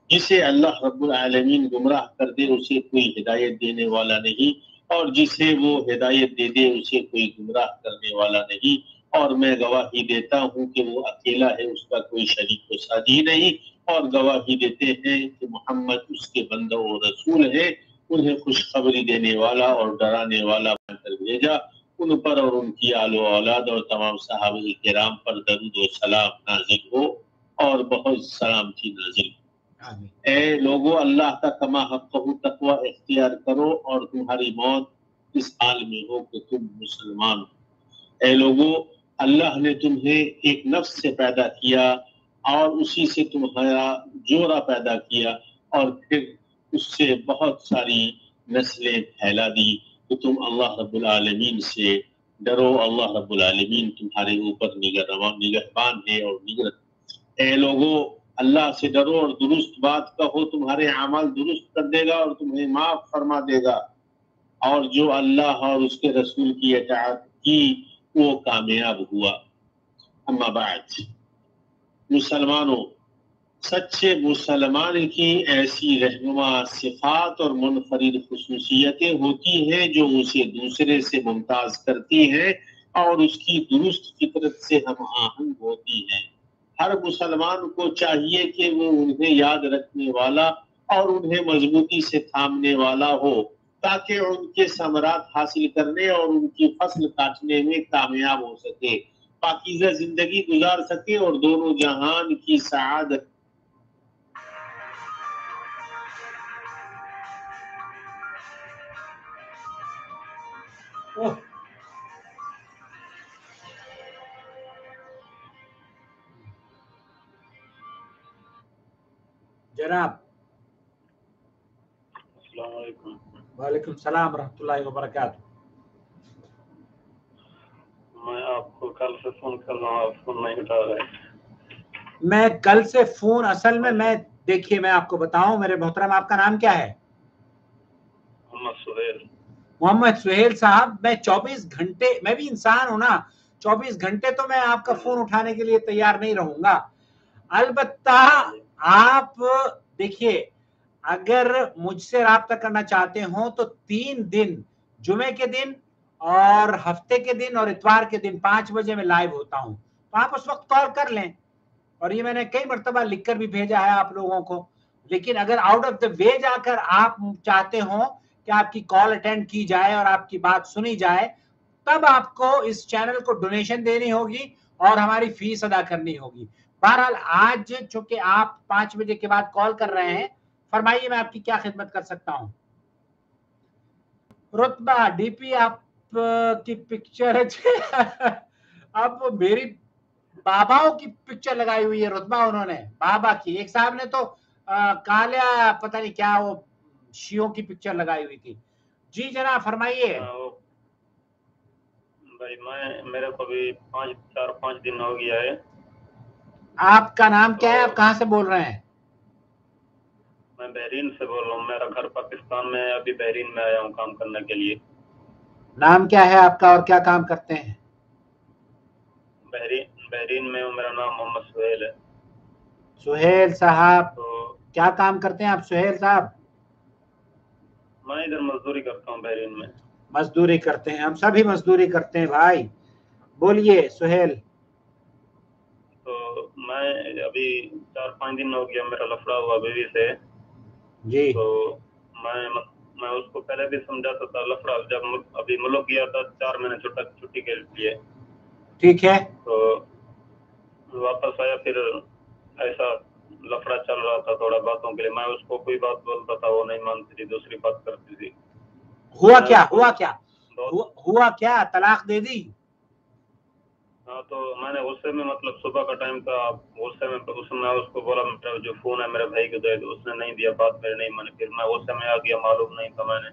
जिसे अल्लाह रब्बुल आलमीन गुमराह कर दे उसे कोई हिदायत देने वाला नहीं, और जिसे वो हिदायत दे दे उसे कोई गुमराह करने वाला नहीं। और मैं गवाही देता हूँ कि वो अकेला है, उसका कोई शरीक व साथी नहीं। और गवाही देते हैं कि मोहम्मद उसके बंदा और रसूल है। उन्हें खुशखबरी देने वाला और डराने वाला बनकर भेजा। उन पर और उनकी आलो औलाद और तमाम सहाबा किराम पर दरूद व सलाम नाजिल हो और बहुत सलामती नाजिल हो। ए लोगो, अल्लाह का कमा हक़्क़हु तक़वा इख्तियार करो और तुम्हारी मौत इस हाल में हो कि तुम मुसलमान हो। ए लोगो, अल्लाह ने तुम्हें एक नफ्स से पैदा किया और उसी से तुम्हारा जोड़ा पैदा किया और फिर उससे बहुत सारी नस्लें फैला दी। तो तुम अल्लाह रब्बुल आलमीन से डरो। अल्लाह रब्बुल आलमीन तुम्हारे ऊपर निगहबान है और निगरान। ए लोगो, अल्लाह से डरो और दुरुस्त बात कहो, तुम्हारे अमाल दुरुस्त कर देगा और तुम्हें माफ फरमा देगा। और जो अल्लाह और उसके रसूल की इताअत की वो कामयाब हुआ। अम्मा बाद, मुसलमानों, सच्चे मुसलमान की ऐसी रहनुमा सिफात और मुनफरिद खुसूसियतें होती हैं जो उसे दूसरे से मुमताज करती हैं और उसकी दुरुस्त फितरत से हम आहंग होती हैं। हर मुसलमान को चाहिए कि वो उन्हें याद रखने वाला और उन्हें मजबूती से थामने वाला हो, ताकि उनके समरात हासिल करने और उनकी फसल काटने में कामयाब हो सके, पाकीज़ा जिंदगी गुजार सके और दोनों जहान की सआदत। जनाब, वालेकुम सलाम रहमतुल्लाहि व बरकातहू। मैं आपको कल से फोन कर रहा हूँ, आप फोन नहीं उठा रहे। मैं कल से फोन, असल में मैं, देखिए मैं आपको बताऊं मेरे मोहतरम, आपका नाम क्या है? मोहम्मद सुहेल। मोहम्मद सुहेल साहब, मैं 24 घंटे, मैं भी इंसान हूं ना, 24 घंटे तो मैं आपका फोन उठाने के लिए तैयार नहीं रहूंगा। अलबत्ता आप देखिए, अगर मुझसे राब्ता करना चाहते हो तो 3 दिन, जुमे के दिन और हफ्ते के दिन और इतवार के दिन 5 बजे में लाइव होता हूं, तो आप उस वक्त कॉल कर लें। और ये मैंने कई मर्तबा लिखकर भी भेजा है आप लोगों को। लेकिन अगर आउट ऑफ द वे जाकर आप चाहते हो कि आपकी कॉल अटेंड की जाए और आपकी बात सुनी जाए, तब आपको इस चैनल को डोनेशन देनी होगी और हमारी फीस अदा करनी होगी। बहरहाल आज चूंकि आप 5 बजे के बाद कॉल कर रहे हैं, फरमाइए मैं आपकी क्या खिदमत कर सकता हूं। रुतबा डीपी आप की पिक्चर है। अब मेरी बाबाओं की पिक्चर लगाई हुई है रुतबा, उन्होंने बाबा की। एक साहब ने तो कालिया पता नहीं क्या वो शियों की पिक्चर लगाई हुई थी। जी जनाब फरमाइए। भाई मेरे को भी 4-5 दिन हो गया है। आपका नाम क्या है, आप कहाँ से बोल रहे हैं? मैं बहरीन से बोल रहा हूँ। मेरा घर पाकिस्तान में है, अभी बहरीन में आया हूँ काम करने के लिए। नाम क्या है आपका और क्या काम करते हैं? बहरीन में हूँ, मेरा नाम मोहम्मद सुहेल है। सुहेल साहब, तो क्या काम करते हैं आप सुहेल साहब? मैं इधर मजदूरी करता हूँ बहरीन में। मजदूरी करते हैं, हम सभी मजदूरी करते हैं भाई। बोलिए सुहेल। तो मैं अभी 4-5 दिन हो गया मेरा लफड़ा हुआ बीवी से। जी। तो मैं उसको पहले भी समझाता था, लफड़ा जब अभी मुल्क गया था 4 महीने छुट्टी के लिए, ठीक है। तो वापस आया, फिर ऐसा लफड़ा चल रहा था थोड़ा बातों के लिए। मैं उसको कोई बात बोलता था, वो नहीं मानती थी, दूसरी बात करती थी। हुआ मैं क्या उसको हुआ क्या बहुत हुआ क्या? तलाक दे दी? हाँ, तो मैंने गुस्से में, मतलब सुबह का टाइम था, गुस्से में उसने उसको बोला मेरा जो फोन है मेरे भाई को दे दो, उसने नहीं दिया, बात मेरी नहीं मानी। फिर मैं गुस्से में आ गया, मालूम नहीं था, मैंने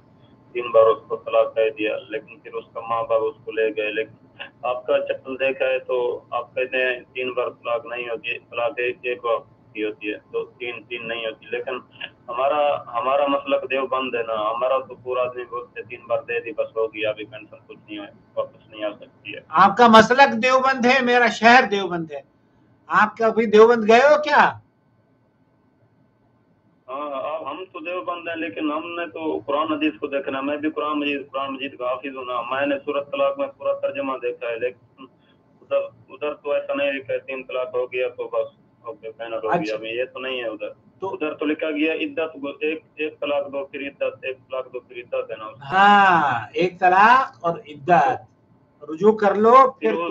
3 बार उसको तलाक कह दिया। लेकिन फिर उसका माँ बाप उसको ले गए। लेकिन आपका चप्पल देखा है तो आप कहते हैं 3 बार तलाक नहीं होती, तलाक एक बार की होती है, तो तीन नहीं होती। लेकिन हमारा हमारा मसलक देवबंद है ना, हमारा तो पूरा आदमी बोलते 3 बार दे दी बस हो गया, अभी पेंशन कुछ नहीं है, वापस नहीं आ सकती है। आपका मसलक देवबंद है, मेरा शहर देवबंद है। आप कभी देवबंद गए हो क्या? हाँ, अब हम तो देवबंद हैं, लेकिन हमने तो कुरान हदीस को देखना है। मैं भी कुरान मजीद का हाफिज हूँ ना। मैंने सूरत तलाक में पूरा तर्जमा देखा है, लेकिन उधर उधर तो ऐसा नहीं लिखा है 3 तलाक हो गया तो बस ओके फाइनल हो गया। अभी ये तो नहीं है उधर। तो उधर तो लिखा गया इद्दत, एक तलाक दो फिर इद्दत, एक तलाक दो फिर इद्दत है ना उसमें। हाँ, एक तलाक और इद्दत, रुजू कर लो फिर फिर वो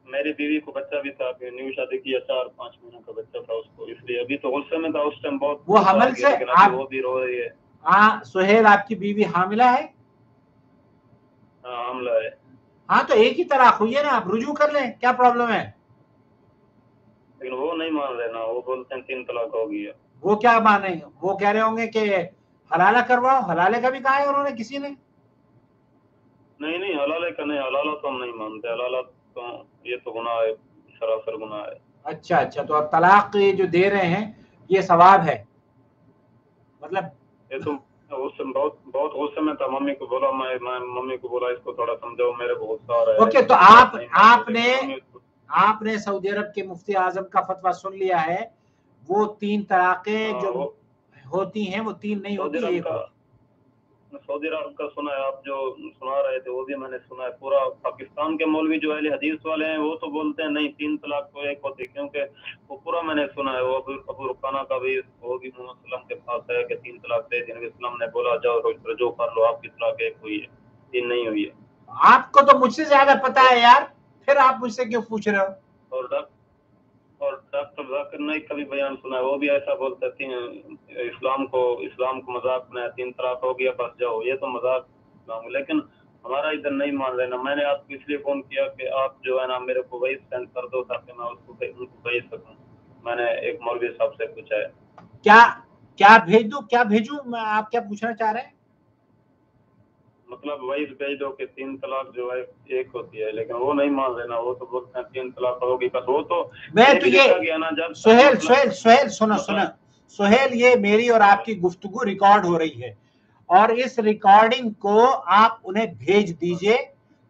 मेरी बीवी को बच्चा भी था, फिर न्यू शादी किया, 4-5 महीने का बच्चा था उसको, इसलिए अभी तो गुस्से में था उस टाइम बहुत वो गुस्सा आ हमल गया। से लेकिन अभी आप, वो भी रो रही है। हाँ सुहेल, आपकी बीवी हामिला है? हाँ, हमला है। हाँ, तो एक ही तलाक हुई है ना, आप रुजू कर लें, क्या प्रॉब्लम है? लेकिन वो नहीं मान रहे ना, वो बोलते हैं 3 तलाक हो गया। वो क्या मानेंगे? वो कह रहे होंगे कि हलाला करवाओ। हलाले का भी कहा है उन्होंने किसी ने? नहीं, हलाले का नहीं, हलाला तो हम नहीं मानते। हलाला तो ये तो गुनाह है, सरासर गुनाह है। अच्छा अच्छा, तो अब तलाक ये जो दे रहे हैं ये सवाब है मतलब? ये तो उस समय बहुत बहुत गुस्से में था। मम्मी को बोला, मैं मम्मी को बोला इसको थोड़ा समझाओ, मेरे को गुस्सा आ रहा है। ओके, तो आपने सऊदी अरब के मुफ्ती आजम का फतवा सुन लिया है। वो 3 तलाकें जो होती हैं वो 3 नहीं होती, एक होती। सऊदी अरब का सुना है, आप जो सुना रहे थे वो भी मैंने सुना है। पूरा पाकिस्तान के मौलवी जो अहले हदीस वाले हैं वो तो बोलते हैं नहीं 3 तलाक तो एक होती, क्योंकि वो पूरा मैंने सुना है। वो अबू रुकाना का भी, वो भी मोहम्मद के पास है कि 3 तलाक दे दी। इस्लाम ने बोला जाओ रजू कर लो, आपकी तलाक एक हुई है, 3 नहीं हुई है। आपको तो मुझसे ज्यादा पता है यार, फिर आप मुझसे क्यों पूछ रहे हो? और डॉक्टर जाकिर नाइक का भी बयान सुना है, वो भी ऐसा बोलते थे इस्लाम को मजाक बनाया, 3 तलाक हो गया बस जाओ, ये तो मजाक इस्लाम। लेकिन हमारा इधर नहीं मान रहे ना। मैंने आपको इसलिए फोन किया कि आप जो है ना मेरे को वही सेंड कर दो ताकि मैं उनको भेज सकूं। मैंने एक मौलवी साहब से पूछा है। क्या क्या भेज दूं, क्या भेजूं? आप क्या पूछना चाह रहे हैं? मतलब वही भेज दो कि 3 तलाक जो है एक होती है, लेकिन वो नहीं मान रहे ना। वो तो बोलते हैं 3 तलाक होगी बस। वो तो मैं तो ये गया ना जब सुहेल सुनो सुहेल, ये मेरी और आपकी गुफ्तगू रिकॉर्ड हो रही है और इस रिकॉर्डिंग को आप उन्हें भेज दीजिए।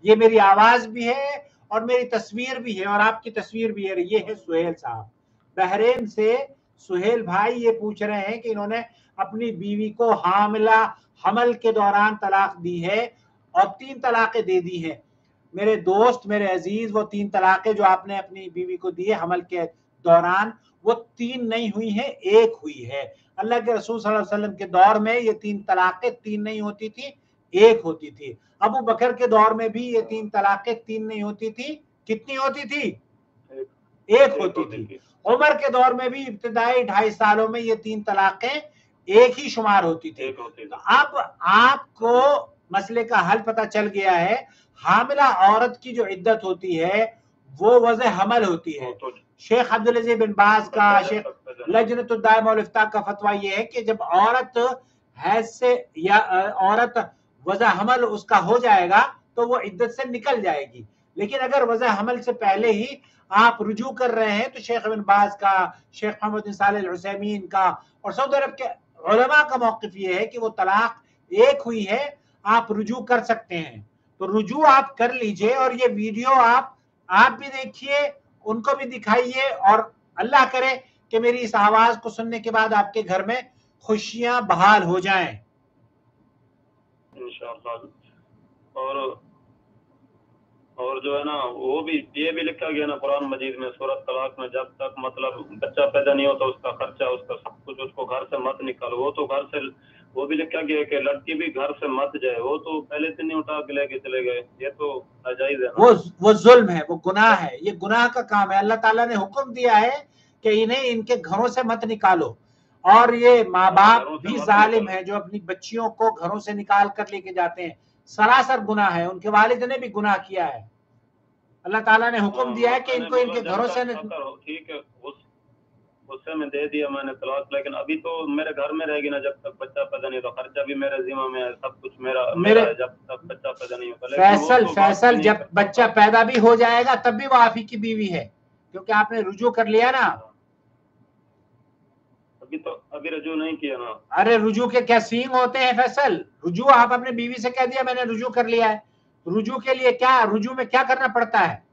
ये मेरी आवाज भी है और मेरी तस्वीर भी है और आपकी तस्वीर भी है। ये है सुहेल साहब बहरीन से। सुहेल भाई ये पूछ रहे हैं कि इन्होंने अपनी बीवी को हमल के दौरान तलाक दी है और 3 तलाकें दे दी हैं। मेरे दोस्त, मेरे अजीज, वो 3 तलाकें जो आपने अपनी बीवी को दी है हमल के दौरान, वो 3 नहीं हुई है, एक हुई है। अल्लाह के रसूल सल्लल्लाहु अलैहि वसल्लम के दौर में ये 3 तलाकें 3 नहीं होती थी, एक होती थी। अबू बकर के दौर में भी ये 3 तलाकें 3 नहीं होती थी, कितनी होती थी? एक होती थी। उमर के दौर में भी इब्तिदाई 2.5 सालों में ये 3 तलाकें एक ही शुमार होती थी। तो अब आपको मसले का हल पता चल गया है। हामिला औरत की जो इद्दत होती है वो वज़े हमल होती है। शेख अब्दुल अजीज बिन बाज का, शेख लजनतुद दाइमा वल इफ्ता का फतवा ये है कि जब औरत हैज से या औरत वज़े हमल उसका हो जाएगा तो वो इद्दत से निकल जाएगी। लेकिन अगर वज़े हमल से पहले ही आप रुजू कर रहे हैं तो शेख इब्न बाज का, शेख मोहम्मद बिन सालेह अल उसैमीन का और सऊदी अरब के उलमा का मौक़िफ़ ये है कि वो तलाक एक हुई है, आप रुजू कर सकते हैं। तो रुजू आप कर लीजिए और ये वीडियो आप भी देखिए, उनको भी दिखाइए और अल्लाह करे कि मेरी इस आवाज को सुनने के बाद आपके घर में खुशियां बहाल हो जाएं इंशाअल्लाह। और जो है ना, वो भी ये भी लिखा गया ना कुरान मजीद में सूरत तलाक में, जब तक मतलब बच्चा पैदा नहीं होता उसका खर्चा, उसका सब कुछ, उसको घर से मत निकालो। वो तो घर से, वो भी लिखा गया कि लड़की भी घर से मत जाए। वो तो पहले से नहीं उठा के लेके चले गए, ये तो नाजायज है ना। वो जुल्म है, वो गुनाह है, ये गुनाह का काम है। अल्लाह ताला ने हुक्म दिया है कि इन्हें इनके घरों से मत निकालो। और ये माँ बाप भी जालिम है जो अपनी बच्चियों को घरों से निकाल कर लेके जाते हैं, सरासर गुनाह है। उनके वालिद ने भी गुनाह किया है। अल्लाह ताला ने हुक्म दिया है कि इनको इनके घरों से ठीक है, उससे मैं दे दिया मैंने तलाक, लेकिन अभी तो मेरे घर में रहेगी ना जब तक बच्चा पैदा नहीं, तो खर्चा भी मेरे जिम्मा में है, सब कुछ मेरा है जब तक बच्चा पैदा नहीं होता। फैसल जब बच्चा पैदा भी हो जाएगा तब भी वो आप ही की बीवी है, क्योंकि आपने रुजू कर लिया ना। अभी रुजू नहीं किया ना। अरे रुजू के क्या सींग होते हैं फैसल? रुजू आप अपने बीवी से कह दिया मैंने रुजू कर लिया है। रुजू के लिए क्या, रुजू में क्या करना पड़ता है?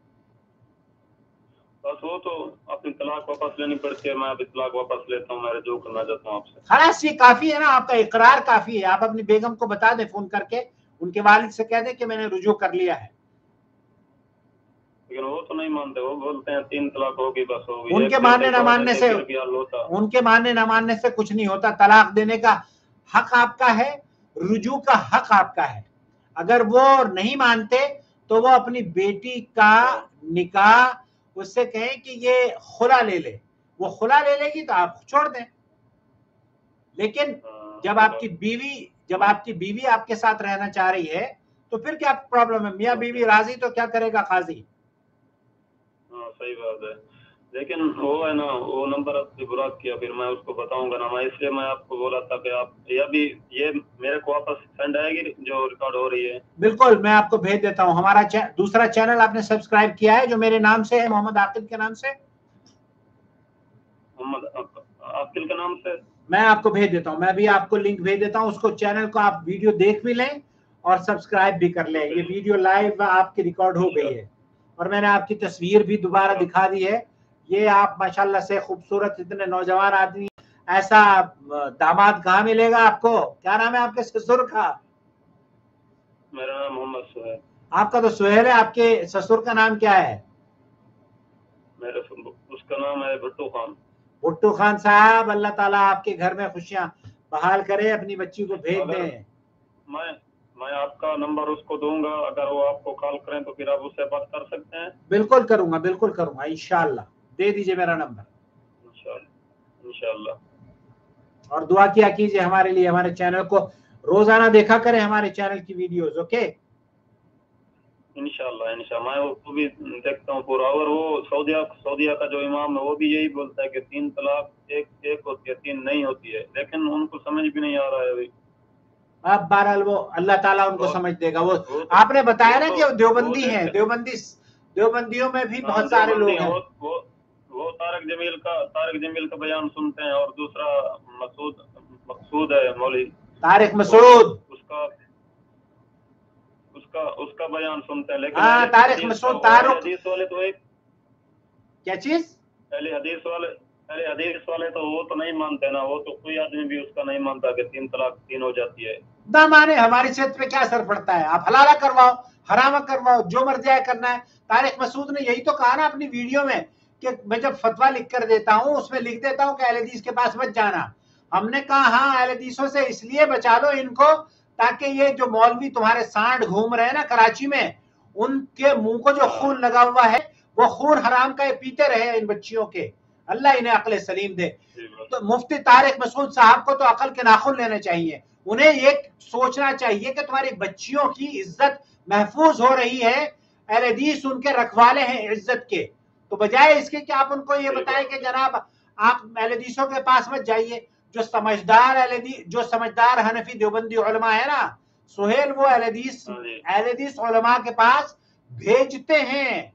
बस वो तो अपनी तलाक वापस लेनी पड़ती है। मैं अभी तलाक वापस लेता हूँ, मैं रुजू करना चाहता हूँ आपसे। खलास ये काफी है ना, आपका इकरार काफी है। आप अपनी बेगम को बता दें फोन करके, उनके वालिद से कह दें कि मैंने रुजू कर लिया है। लेकिन वो तो नहीं मानते, वो बोलते हैं 3 तलाक होगी बस होगी। उनके मानने ना मानने से कुछ नहीं होता। तलाक देने का हक आपका है, रुजू का हक आपका है। अगर वो नहीं मानते तो वो अपनी बेटी का निकाह उससे कहें कि ये खुला ले ले, वो खुला ले लेगी तो आप छोड़ दें। लेकिन जब आपकी बीवी आपके साथ रहना चाह रही है तो फिर क्या प्रॉब्लम है? मियाँ बीवी राजी तो क्या करेगा काजी? सही बात है। लेकिन वो है ना, वो नंबर आपने बुरा किया, फिर मैं उसको बताऊंगा ना। मैं इसलिए मैं आपको बोला था कि आप ये मेरे को वापस सेंड आएगी जो रिकॉर्ड हो रही है। बिल्कुल, मैं आपको भेज देता हूँ। हमारा दूसरा चैनल आपने सब्सक्राइब किया है जो मेरे नाम से है, मोहम्मद आकिल के नाम से। मोहम्मद आकिल के नाम से मैं आपको भेज देता हूँ। मैं भी आपको लिंक भेज देता हूँ, उसको चैनल को आप वीडियो देख भी लें और सब्सक्राइब भी कर लें। ये वीडियो लाइव आपकी रिकॉर्ड हो गई है और मैंने आपकी तस्वीर भी दोबारा दिखा दी है। ये आप माशाल्लाह से खूबसूरत, इतने नौजवान आदमी, ऐसा दामाद कहाँ मिलेगा आपको? क्या नाम है आपके ससुर का? मेरा नाम मोहम्मद सुहेल। आपका तो सुहेल है, आपके ससुर का नाम क्या है? उसका नाम है भुट्टू खान। भुट्टू खान साहब, अल्लाह ताला आपके घर में खुशियां बहाल करे, अपनी बच्ची को भेज दें। मैं आपका नंबर उसको दूंगा, अगर वो आपको कॉल करें तो फिर आप उससे बात कर सकते हैं। बिल्कुल करूंगा इंशाल्लाह। दे दीजिए मेरा नंबर इंशाल्लाह। और दुआ किया कीजिए हमारे लिए। हमारे चैनल को रोजाना देखा करें, हमारे चैनल की वीडियोस। ओके, इंशाल्लाह मैं वो भी देखता हूँ पूरा। और वो सऊदिया का जो इमाम है वो भी यही बोलता है कि 3 तलाक एक होती है, 3 नहीं होती है, लेकिन उनको समझ भी नहीं आ रहा है अभी। अब बहरहाल वो अल्लाह ताला उनको समझ देगा। वो आपने बताया ना कि वो देवबंदी है, देवबंदियों में भी बहुत सारे लोग हैं। वो तारिक जमील का बयान सुनते हैं, और दूसरा मकसूद है मौलवी तारिक मसूद, उसका बयान सुनते हैं। लेकिन तारिक मसूद हदीस वाले तो एक क्या चीज, पहले हदीस वाले तो वो तो नहीं मानते ना। वो तो कोई आदमी भी उसका नहीं मानता कि 3 तलाक 3 हो जाती है। ना माने, हमारी सेहत पे क्या असर पड़ता है? आप हलाला करवाओ, हरामा करवाओ, जो मर्जी है करना है। तारिक मसूद ने यही तो कहा ना अपनी वीडियो में कि मैं जब फतवा लिख कर देता हूँ उसमें लिख देता हूँ कि अहले हदीस के पास मत जाना। हमने कहा हाँ, अहले हदीसों से इसलिए बचा लो इनको ताकि ये जो मौलवी तुम्हारे सांड घूम रहे हैं ना कराची में, उनके मुंह को जो खून लगा हुआ है वो खून हराम का पीते रहे इन बच्चियों के। अल्लाह इन्हें अक्ल सलीम दे। तो मुफ्ती तारिक मसूद साहब को तो अकल के नाखून लेने चाहिए। उन्हें ये सोचना चाहिए कि तुम्हारी बच्चियों की इज्जत महफूज हो रही है, अहले हदीस उनके रखवाले हैं इज्जत के। तो बजाय इसके कि आप उनको ये बताएं कि जनाब आप अहले हदीसों के पास मत जाइए। जो समझदार हनफी देवबंदी उलमा है ना सुहेल, वो अहले हदीस उलमा के पास भेजते हैं।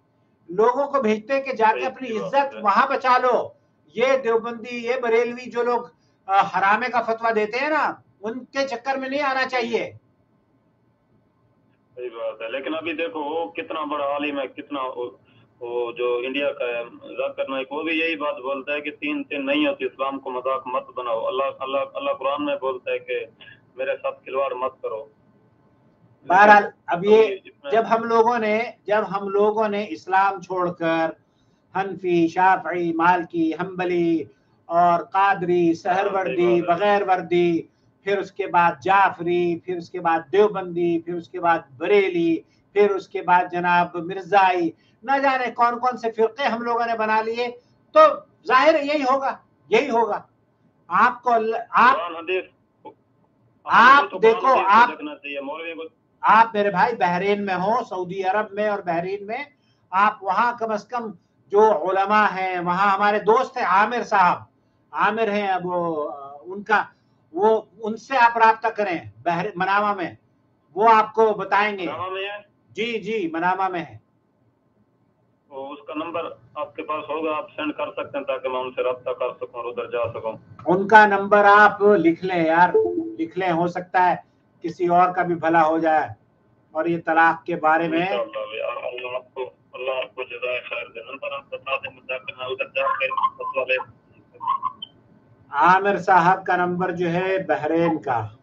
लोगों को भेजते हैं कि जाके अपनी इज्जत वहां बचा लो। ये देवबंदी, ये बरेलवी जो लोग हरामे का फतवा देते हैं ना, उनके चक्कर में नहीं आना चाहिए। सही बात है, लेकिन अभी देखो वो कितना बड़ा आलिम है, कितना वो जो इंडिया का है जाकिर नाइक, वो भी यही बात बोलता है कि 3 नहीं होती, इस्लाम को मजाक मत बनाओ। अल्लाह अल्लाह अल्लाह कुरान में बोलता है कि मेरे साथ खिलवाड़ मत करो। बहरहाल अब ये जब हम लोगों ने इस्लाम छोड़कर हनफी, शाफी, मालकी, हम्बली और कादरी, सहरवर्दी, बगैर वर्दी, फिर उसके बाद जाफरी, फिर उसके बाद देवबंदी, फिर उसके बाद बरेली, फिर उसके बाद जनाब मिर्जाई, न जाने कौन कौन से फिरके हम लोगों ने बना लिए, तो जाहिर यही होगा। आपको आप देखो, आप मेरे भाई बहरीन में हो, सऊदी अरब में और बहरीन में, आप वहां कम से कम जो उलमा हैं, वहां हमारे दोस्त हैं आमिर साहब, आमिर हैं अब वो उनसे आप राब्ता करें मनामा में, वो आपको बताएंगे। जी मनामा में है। तो उसका नंबर आपके पास होगा, आप सेंड कर सकते हैं ताकि मैं उनसे राब्ता कर सकूं और उधर जा सकूं। उनका नंबर आप लिख लें यार, लिख लें, हो सकता है किसी और का भी भला हो जाए। और ये तलाक के बारे में अल्लाह आपको जज़ाए खैर दे। नंबर आप बता दें, मैं उधर जाकर आमिर साहब का नंबर जो है बहरीन का,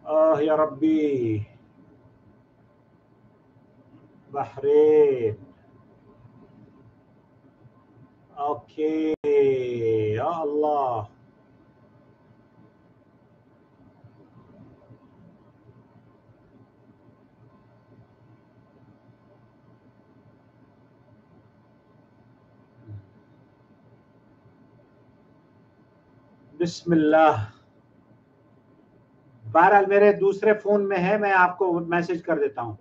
ओह या रब्बी, बहरीन, ओके या अल्लाह। बिस्मिल्लाह। बहरहाल मेरे दूसरे फोन में है, मैं आपको मैसेज कर देता हूं।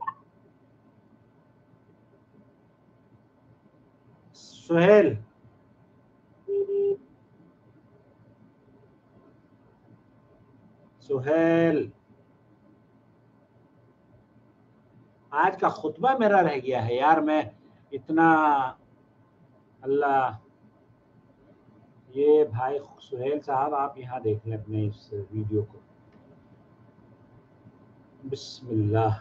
सुहेल, आज का खुतबा मेरा रह गया है यार, मैं इतना अल्लाह। ये भाई सुहेल साहब, आप यहाँ देख लें अपने इस वीडियो को। बिस्मिल्लाह।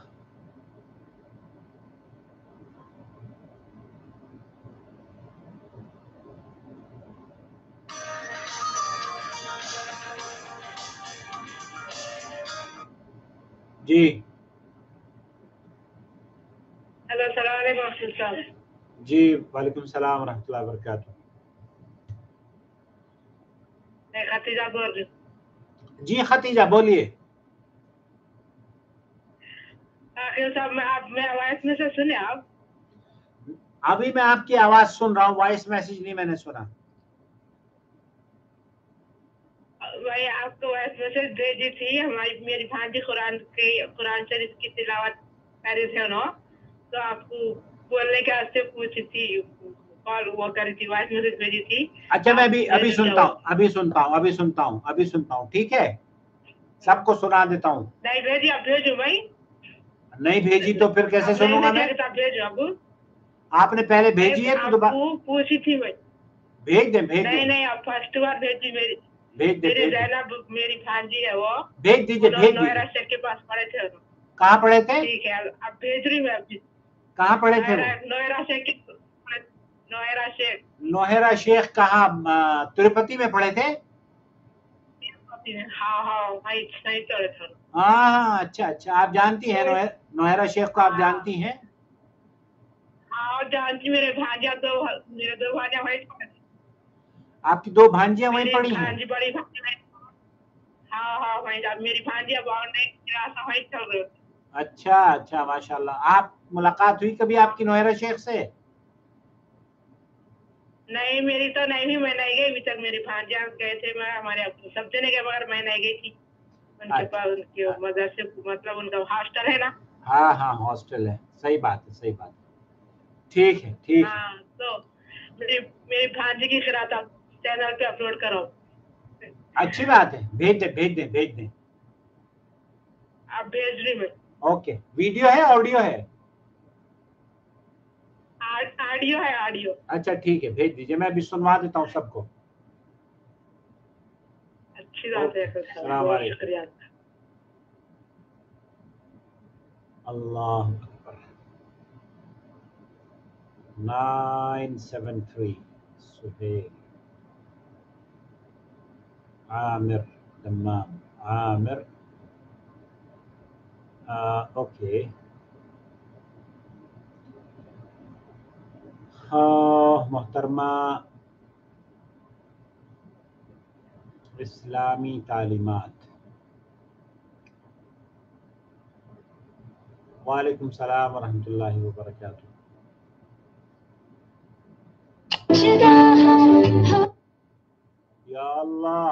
जी हेलो, अस्सलाम वालेकुम। जी वालेकुम सलाम रहमतुल्लाहि व बरकातहू। खतीजा बोल रही। जी खतीजा बोलिए। साहब मैं आवाज में से सुने आप? अभी मैं आपकी आवाज सुन रहा हूँ, वॉइस मैसेज नहीं मैंने सुना। भाई आपको वॉइस मैसेज भेजी थी, हमारी मेरी भांजी कुरान शरीफ की तिलावत कर रही थे ना, तो आपको बोलने के वास्ते पूछी थी, कॉल वो करी थी, वॉइस मैसेज भेजी थी। अच्छा मैं अभी सुनता हूँ, ठीक है, सबको सुना देता हूँ। नहीं भेजी, आप भेजो भाई। नहीं भेजी तो फिर कैसे सुनूंगा मैं? भेजो अब। आपने पहले भेजी है तो दोबारा पूछी थी भाई। भेज दे। नहीं आप फर्स्ट बार भेजी मेरी। भेज दे। जैनब मेरी भांजी है, वो भेज दीजिए। नोएरा शेख के पास पढ़े थे। कहाँ पढ़े थे? ठीक है, अब भेज रही मैं। कहाँ पढ़े थे? नोएरा शेख कहाँ? तिरुपति में पढ़े थे? हाँ अच्छा, आप जानती हैं नोएरा शेख को? आप जानती हैं? हाँ जानती, मेरे दो भांजियां वहीं। आपकी 2 भांजियां वहीं पढ़ी हैं? हाँ वहीं, मेरी भांजियां वहीं चल रहे। अच्छा माशाल्लाह। आप मुलाकात हुई कभी आपकी नोएरा शेख से? नहीं, मेरी तो नहीं हुई, मैं नहीं गई अभी तक। मेरी भांजियां गए थे, मैं हमारे सब जने के, मगर मैं नहीं गई थी उनके पास। उनके मदरसे, मतलब उनका हॉस्टल है ना। हाँ हॉस्टल है। सही बात है। ठीक है। हाँ, तो मेरी भांजी की खिरात आप चैनल पे अपलोड करो। अच्छी बात है, भेज दे। आप भेज रही मैं। ओके। वीडियो है, ऑडियो है? ऑडियो है, ऑडियो। अच्छा ठीक है, भेज दीजिए, मैं अभी सुनवा देता हूँ सबको। अच्छी बात है, अस्सलाम बहुत वालेकुम। शुक्रिया। अल्लाह अकबर। 973 सुहेल, आमिर, तमाम, आमिर, ओके। हाँ मोहतरमा, इस्लामी तालीमात। वालेकुम सलाम वरहमतुल्लाहि वबरकातुहू। या अल्लाह,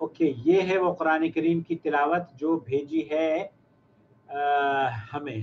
ओके, ये है वो कुरान करीम की तिलावत जो भेजी है हमें।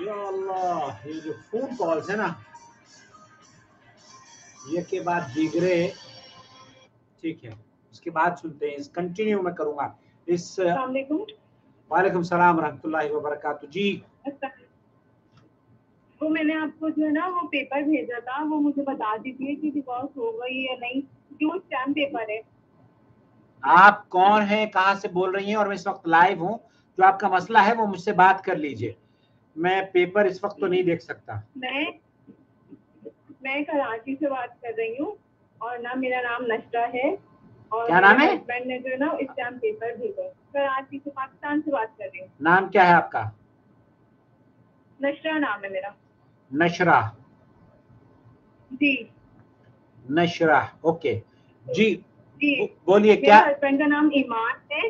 या अल्लाह, ये जो फोन कॉल्स है ना, ये के बाद दीगरे, ठीक है, उसके बाद सुनते हैं। इस कंटिन्यू में करूंगा इस। वालेकुम सलाम रहमतुल्लाहि व बरकातहू। जी वो मैंने आपको जो है ना वो पेपर भेजा था, वो मुझे बता दीजिए कि डिवोर्स हो गई या नहीं, क्यों स्टैम्प पेपर है। आप कौन हैं, कहाँ से बोल रही हैं? और मैं इस वक्त लाइव हूँ, जो आपका मसला है वो मुझसे बात कर लीजिए। मैं पेपर इस वक्त तो नहीं देख सकता। मैं कराची से बात कर रही हूँ और ना मेरा नाम नशरा है और क्या नाम है? हस्बैंड ने जो है ना स्टैम्प पेपर भेजा। कराची से, पाकिस्तान से बात कर रही हूँ। नाम क्या है आपका? नशरा नाम है मेरा। नशरा? जी नशरा, ओके जी जी। बोलिए क्या? हस्बैंड का नाम ईमान है।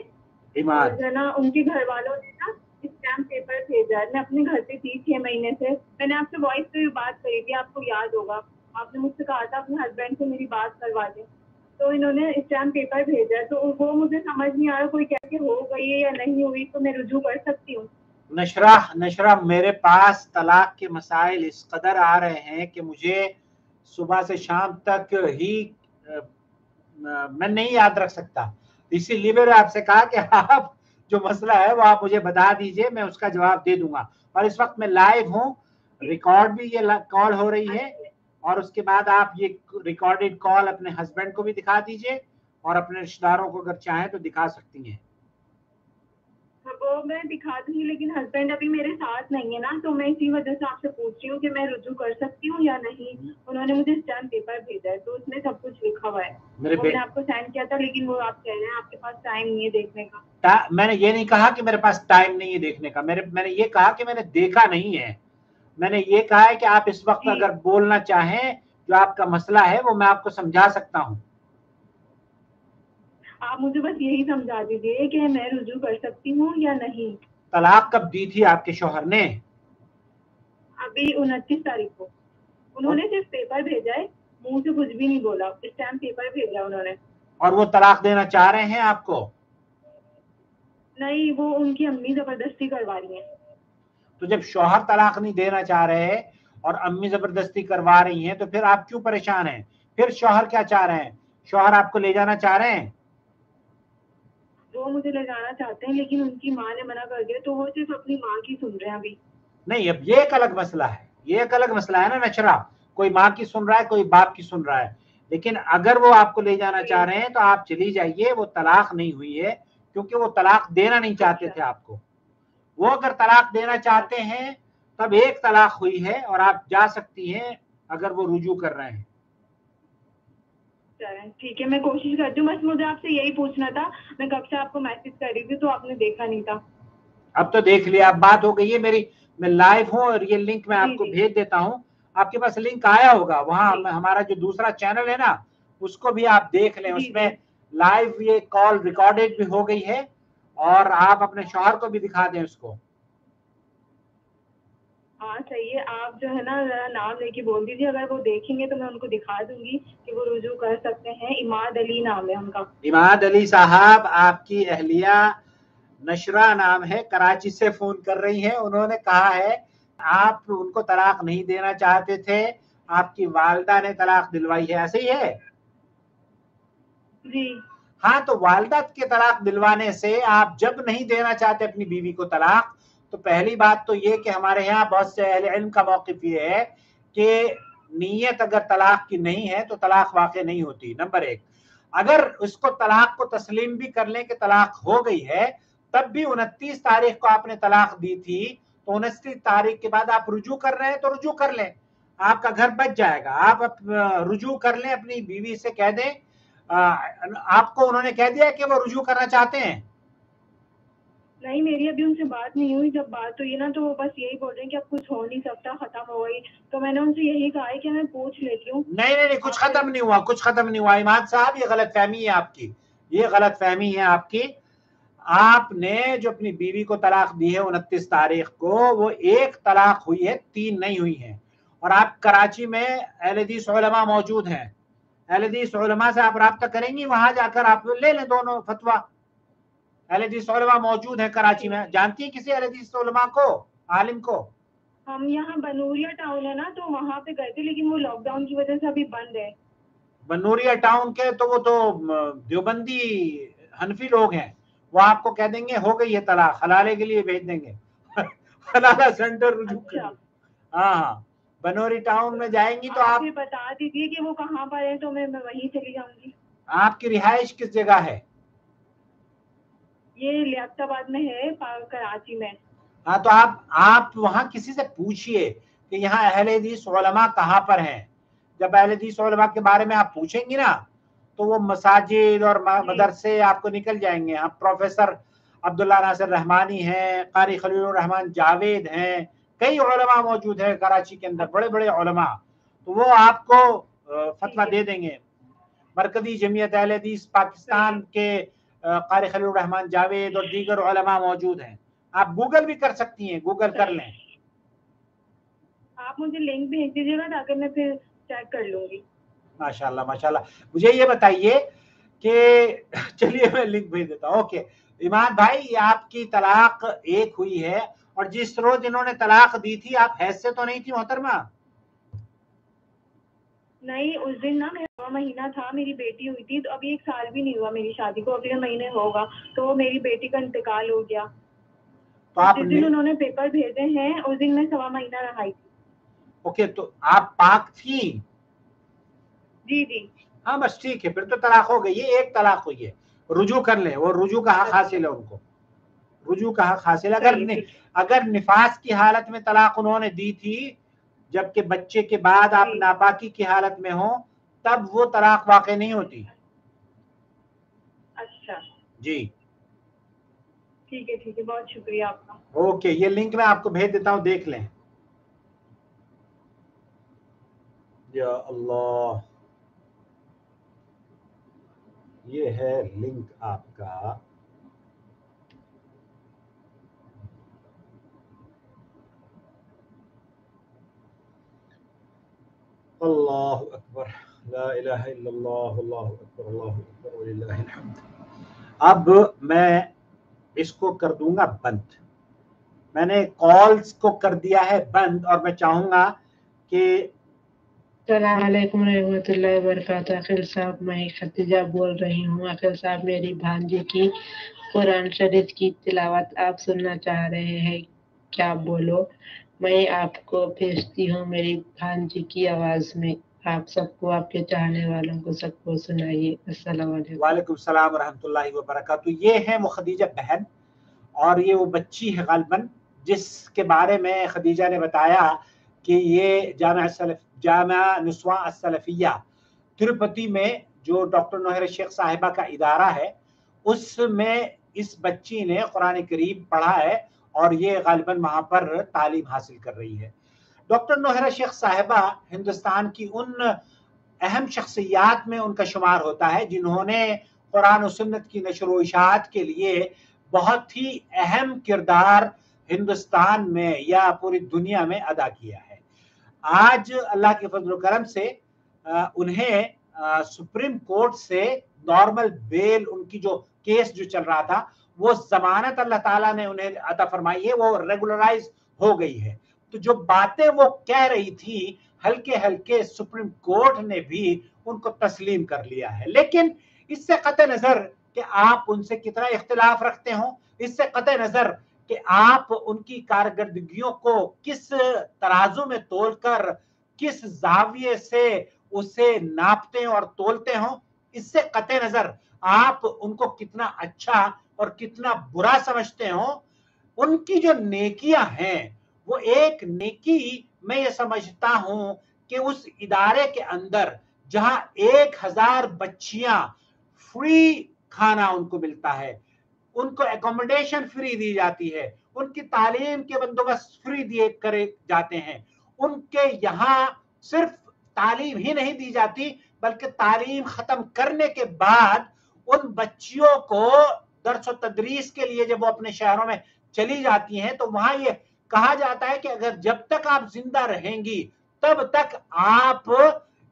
ईमान जो ना उनके घर वालों ने ना स्टैम्प पेपर भेजा है। मैं अपने घर पे थी 6 महीने से। मैंने आपसे वॉइस पे भी बात करी थी, आपको याद होगा। आपने मुझसे कहा था अपने हस्बैंड से मेरी बात करवा दें, तो इन्होंने स्टैम्प पेपर भेजा है। तो वो मुझे समझ नहीं आ रहा, कोई कैसे हो गई है या नहीं हुई, तो मैं रुजू कर सकती हूँ? नशरा मेरे पास तलाक के मसाइल इस कदर आ रहे हैं कि मुझे सुबह से शाम तक ही मैं नहीं याद रख सकता। इसीलिए मैंने आपसे कहा कि आप जो मसला है वो आप मुझे बता दीजिए, मैं उसका जवाब दे दूंगा। और इस वक्त मैं लाइव हूँ, रिकॉर्ड भी ये कॉल हो रही है, और उसके बाद आप ये रिकॉर्डेड कॉल अपने हस्बैंड को भी दिखा दीजिए और अपने रिश्तेदारों को अगर चाहें तो दिखा सकती हैं। वो मैं दिखा दूंगी, लेकिन हस्बैंड अभी मेरे साथ नहीं है ना, तो मैं इसी वजह से आपसे पूछ रही हूँ कि मैं रुजू कर सकती हूँ या नहीं। उन्होंने मुझे स्टैम्प पेपर भेजा है तो उसमें सब कुछ लिखा हुआ है, वो मैंने आपको सेंड किया था, लेकिन वो आप कह रहे हैं आपके पास टाइम नहीं है देखने का। मैंने ये नहीं कहा कि मेरे पास टाइम नहीं है देखने का, मैंने ये कहा कि मैंने देखा नहीं है। मैंने ये कहा है कि आप इस वक्त अगर बोलना चाहें जो आपका मसला है वो मैं आपको समझा सकता हूँ। आप मुझे बस यही समझा दीजिए कि मैं रुजू कर सकती हूँ या नहीं। तलाक कब दी थी आपके शौहर ने? अभी 29 तारीख को। उन्होंने सिर्फ पेपर भेजा है, मुंह से कुछ भी नहीं बोला, स्टैम्प पेपर भेजा उन्होंने। और वो तलाक देना चाह रहे हैं आपको? नहीं, वो उनकी अम्मी जबरदस्ती करवा रही है। तो जब शौहर तलाक नहीं देना चाह रहे और अम्मी जबरदस्ती करवा रही हैं तो फिर आप क्यों परेशान हैं? फिर शौहर क्या चाह रहे हैं? शौहर आपको ले जाना चाह रहे हैं? वो मुझे ले जाना चाहते हैं, लेकिन उनकी माँ ने मना कर दिया, तो वो सिर्फ अपनी माँ की सुन रहे हैं अभी। नहीं, अब ये एक अलग मसला है, ये एक अलग मसला है ना नशरा। कोई माँ की सुन रहा है, कोई बाप की सुन रहा है। लेकिन अगर वो आपको ले जाना चाह रहे हैं तो आप चली जाइए, वो तलाक नहीं हुई है, क्योंकि वो तलाक देना नहीं चाहते थे आपको। वो अगर तलाक देना चाहते हैं तब एक तलाक हुई है और आप जा सकती हैं अगर वो रुजू कर रहे हैं। ठीक है, मैं कोशिश करती हूँ। बस मुझे आपसे यही पूछना था, मैं कब से आपको मैसेज कर रही थी तो आपने देखा नहीं था। अब तो देख लिया, अब बात हो गई है मेरी, मैं लाइव हूँ और ये लिंक मैं आपको भेज देता हूँ। आपके पास लिंक आया होगा, वहां हमारा जो दूसरा चैनल है ना उसको भी आप देख लें, उसमें लाइव ये कॉल रिकॉर्डेड भी हो गई है और आप अपने शौहर को भी दिखा दें उसको। हाँ सही है, आप जो है ना जरा नाम लेके बोल दीजिए, अगर वो देखेंगे तो मैं उनको दिखा दूंगी कि वो रुजू कर सकते हैं। इमाद अली नाम है उनका। इमाद अली साहब, आपकी अहलिया नशरा नाम है, कराची से फोन कर रही हैं। उन्होंने कहा है आप उनको तलाक नहीं देना चाहते थे, आपकी वालिदा ने तलाक दिलवाई है, ऐसे ही है? जी हाँ, तो वालिदा के तलाक दिलवाने से आप जब नहीं देना चाहते अपनी बीवी को तलाक, तो पहली बात तो ये कि हमारे यहाँ बहुत से अहले इल्म का मौक़िफ़ ये है कि नीयत अगर तलाक की नहीं है तो तलाक वाक़ई नहीं होती। नंबर एक, अगर उसको तलाक को तस्लीम भी कर लें कि तलाक हो गई है, तब भी 29 तारीख को आपने तलाक दी थी, तो 29 तारीख के बाद आप रुजू कर रहे हैं तो रुजू कर लें, आपका घर बच जाएगा। आप रुजू कर लें, अपनी बीवी से कह दें, आपको उन्होंने कह दिया कि वो रुजू करना चाहते हैं? नहीं, मेरी अभी उनसे बात नहीं हुई। जब बात हुई ना तो वो बस यही बोल रहे हैं कि अब कुछ हो नहीं सकता, खत्म हो गई। तो मैंने उनसे यही कहा है कि मैं पूछ लेती हूँ। नहीं, कुछ खत्म नहीं हुआ, कुछ खत्म नहीं हुआ। इमाद साहब, ये गलत फहमी है आपकी, ये गलत फहमी है आपकी। आपने जो अपनी बीवी को तलाक दी है 29 तारीख को, वो एक तलाक हुई है, 3 नहीं हुई है। और आप कराची में अहले हदीस उलमा मौजूद हैं, अहले हदीस उलमा से आप राब्ता करेंगी, वहां जाकर आप ले लें दोनों फतवा। अहले हदीस उलमा मौजूद है कराची में, जानती है किसी अहले हदीस उलमा को, आलिम को? हम यहाँ बनूरिया टाउन है ना, तो वहाँ पे गए थे, लेकिन वो लॉकडाउन की वजह से अभी बंद है। बनूरिया टाउन के तो वो तो देवबंदी हनफी लोग हैं, वो आपको कह देंगे हो गई है तलाक, हलाले के लिए भेज देंगे हलाला सेंटर रुजू कर। हाँ, बनूरी टाउन में जाएंगी तो आप बता दीजिए कि वो कहाँ पर है, तो मैं वहीं चली जाऊंगी। आपकी रिहाइश किस जगह है? ये लियाकताबाद में है, कराची में। हाँ, तो आप वहाँ किसी से पूछिए कि यहाँ अहले हदीस उलमा कहाँ पर हैं। जब अहले हदीस उलमा के बारे में आप पूछेंगी ना तो वो मसाजिद और मदरसे आपको निकल जाएंगे। यहाँ प्रोफेसर अब्दुल्ला नासिर रहमानी हैं, कारी खलीलुर रहमान जावेद हैं, कई उलमा मौजूद है कराची के अंदर, बड़े बड़े उलमा, तो वो आपको फतवा दे देंगे। मरकजी जमीयत अहले हदीस पाकिस्तान के कारी खलीलुर रहमान जावेद और दीगर उलमा मौजूद हैं। आप गूगल भी कर सकती हैं, गूगल कर लें। आप मुझे लिंक भेज दीजिएगा ताकि मैं फिर चेक कर लूंगी। माशाल्लाह माशाल्लाह। मुझे ये बताइए कि चलिए मैं लिंक भेज देता हूँ। ओके इमाद भाई, आपकी तलाक एक हुई है और जिस रोज इन्होंने तलाक दी थी आप हैज से तो नहीं थी मोहतरमा? नहीं, उस दिन ना मेरा महीना था, मेरी बेटी हुई थी, तो अभी 1 साल भी नहीं हुआ मेरी शादी को, अगले महीने होगा, तो मेरी बेटी का इंतकाल हो गया। तो आप जिस दिन उन्होंने पेपर भेजे हैं उस दिन मैं 1.25 महीना रहाई थी। ओके, तो आप पाक थी? जी जी। हाँ बस ठीक है, फिर तो तलाक हो गई, ये एक तलाक हुई है, रुजू कर ले, वो रुजू का हक हासिल है उनको, रुजू का हक हासिल। अगर निफास की हालत में तलाक उन्होंने दी थी, जबकि बच्चे के बाद आप नापाकी की हालत में हो, तब वो तलाक वाक़ई नहीं होती। अच्छा जी ठीक है, बहुत शुक्रिया आपका। ओके, ये लिंक मैं आपको भेज देता हूँ, देख लें। या अल्लाह, ये है लिंक आपका। अल्लाहु अकबर, ला इलाहा इल्लल्लाह, अल्लाहु अकबर, अल्लाहु अकबर, वलिल्लाहिल हम्द। अब मैं इसको कर दूंगा बंद, मैंने कॉल्स को कर दिया है बंद, और मैं चाहूंगा कि अस्सलाम वालेकुम रहमतुल्लाहि व बरकातहू। अखिल साहब, मैं खतीजा बोल रही हूँ। अखिल साहब, मेरी भांजी की कुरान शरीफ की तिलावत आप सुनना चाह रहे हैं क्या? बोलो, मैं आपको भेजती हूँ मेरी भांजी की आवाज में। आप सबको, आपके चाहने वालों को सबको सुनाइए। अस्सलाम वालेकुम। वालेकुम सलाम व रहमतुल्लाहि व बरकातहू। ये है वो खदीजा बहन, और ये वो बच्ची है गालिबन जिसके बारे में खदीजा ने बताया कि ये जामिया निस्वा अस्सलफिया तिरुपति में जो डॉक्टर नोहर शेख साहिबा का इदारा है, उसमें इस बच्ची ने कुरान करीम पढ़ा है और ये गालिबन वहां पर तालीम हासिल कर रही है। डॉक्टर नोहर शेख साहिबा हिंदुस्तान की उन अहम शख्सियात में उनका शुमार होता है जिन्होंने कुरान और सुन्नत की नशर व इशाअत के लिए बहुत ही अहम किरदार हिंदुस्तान में या पूरी दुनिया में अदा किया है। आज अल्लाह के फजल करम से उन्हें सुप्रीम कोर्ट से नॉर्मल बेल, उनकी जो केस जो चल रहा था वो जमानत अल्लाह ताला ने उन्हें अता फरमाई है, वो रेगुलराइज हो गई है। तो जो बातें वो कह रही थी हल्के हल्के सुप्रीम कोर्ट ने भी उनको तस्लीम कर लिया है। लेकिन इससे कतई नजर कि आप उनसे कितना इख्तिलाफ रखते हो, इससे कतई नजर कि आप उनकी कारकर्दगियों को किस तराजू में तोलकर किस जाविये से उसे नापते और तोलते हो, इससे कतई नजर आप उनको कितना अच्छा और कितना बुरा समझते हो। उनकी जो नेकियां हैं, वो एक नेकी मैं ये समझता हूं कि उस इदारे के अंदर जहां 1000 बच्चियां फ्री खाना उनको मिलता है, उनको एकोमोडेशन फ्री दी जाती है, उनकी तालीम के बंदोबस्त फ्री दिए करे जाते हैं, उनके यहाँ सिर्फ तालीम ही नहीं दी जाती बल्कि तालीम खत्म करने के बाद उन बच्चियों को दर्स व तदरीस के लिए जब वो अपने शहरों में चली जाती हैं तो वहां ये कहा जाता है कि अगर जब तक आप जिंदा रहेंगी तब तक आप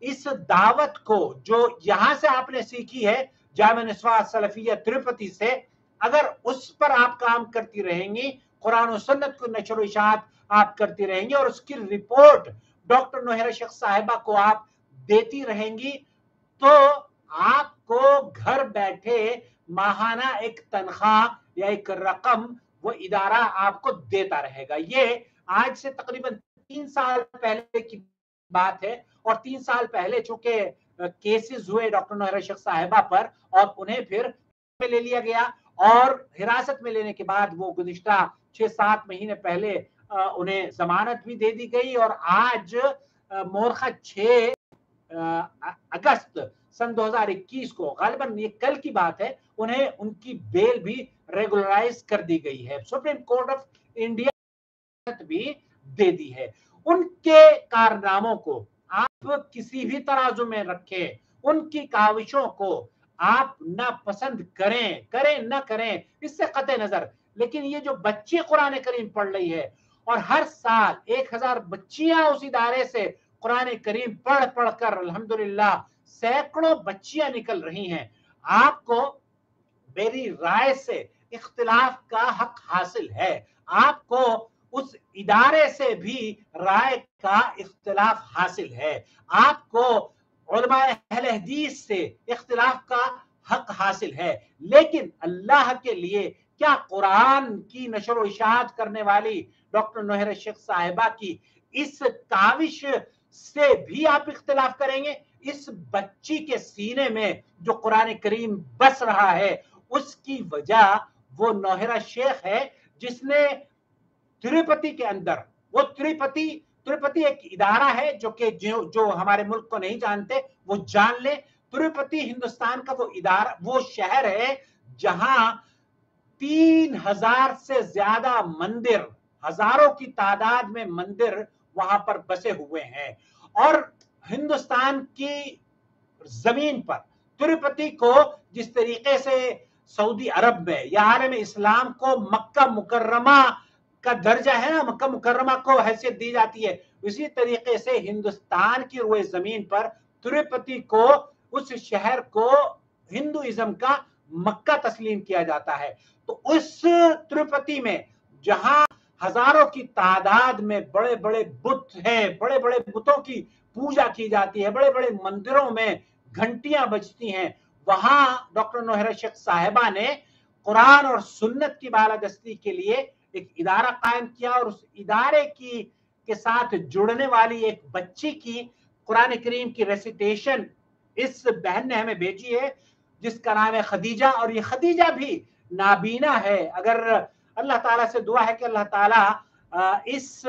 इस दावत को जो यहाँ से आपने सीखी है जामिया निस्वा सलफिया तिरुपति से, अगर उस पर आप काम करती रहेंगी, कुरान और सुन्नत को नशर व इशाअत आप करती रहेंगी और उसकी रिपोर्ट डॉक्टर नोहर शेख साहिबा को आप देती रहेंगी, तो आपको घर बैठे माहाना एक तनख्वाह या एक रकम वो इदारा आपको देता रहेगा। ये आज से तकरीबन 3 साल पहले की बात है, और 3 साल पहले चूंकि केसेस हुए डॉक्टर नोहर शेख साहिबा पर और उन्हें फिर में ले लिया गया, और हिरासत में लेने के बाद वो गुज़िश्ता 6-7 महीने पहले उन्हें जमानत भी दे दी गई, और आज मोरखा 6 अगस्त सन 2021 को, गालिबन ये कल की बात है, उन्हें उनकी बेल भी रेगुलराइज कर दी गई है। सुप्रीम कोर्ट ऑफ इंडिया भी दे दी है। उनके कारनामों को आप किसी भी तराजू में रखें, उनकी काविशों को आप ना पसंद करें न करें, इससे कतई नजर, लेकिन ये जो बच्चे कुरान करीम पढ़ रही है और हर साल 1000 बच्चियां उस इदारे से कुरान करीम पढ़ कर अल्हम्दुलिल्लाह सैकड़ों बच्चियां निकल रही हैं, आपको मेरी राय से इख्तिलाफ का हक हासिल है। आपको उस इदारे से भी राय का इख्तिलाफ हासिल है। आपको उलमाए अहले हदीस से इख्तिलाफ का हक हासिल है, लेकिन अल्लाह के लिए क्या कुरान की नशर व इशाअत करने वाली डॉक्टर नोहर शेख साहिबा की इस काविश से भी आप इख्तिलाफ करेंगे? इस बच्ची के सीने में जो कुरान करीम बस रहा है उसकी वजह वो नौहरा शेख है जिसने तिरुपति के अंदर, वो तिरुपति एक इदारा है जो हमारे मुल्क को नहीं जानते वो जान ले। तिरुपति हिंदुस्तान का वो इदारा, वो शहर है जहां 3000 से ज्यादा मंदिर, हजारों की तादाद में मंदिर वहां पर बसे हुए हैं। और हिंदुस्तान की जमीन पर तिरुपति को जिस तरीके से सऊदी अरब में या आलम इस्लाम को मक्का मुकर्रमा का दर्जा है ना, मक्का मुकर्रमा को हैसियत दी जाती है, इसी तरीके से हिंदुस्तान की रुए जमीन पर तिरुपति को, उस शहर को हिंदुइज्म का मक्का तस्लीम किया जाता है। तो उस तिरुपति में जहां हजारों की तादाद में बड़े बड़े बुत हैं, बड़े बड़े बुतों की पूजा की जाती है, बड़े बड़े मंदिरों में घंटियां बजती हैं, वहां डॉक्टर नोहरा शेख साहिबा ने कुरान और सुन्नत की बालादस्ती के लिए एक इदारा कायम किया और उस इदारे के साथ जुड़ने वाली एक बच्ची की कुरान करीम की रेसिटेशन इस बहन ने हमें भेजी है जिसका नाम है खदीजा। और ये खदीजा भी नाबीना है। अगर अल्लाह ताला से दुआ है कि अल्लाह ताला इस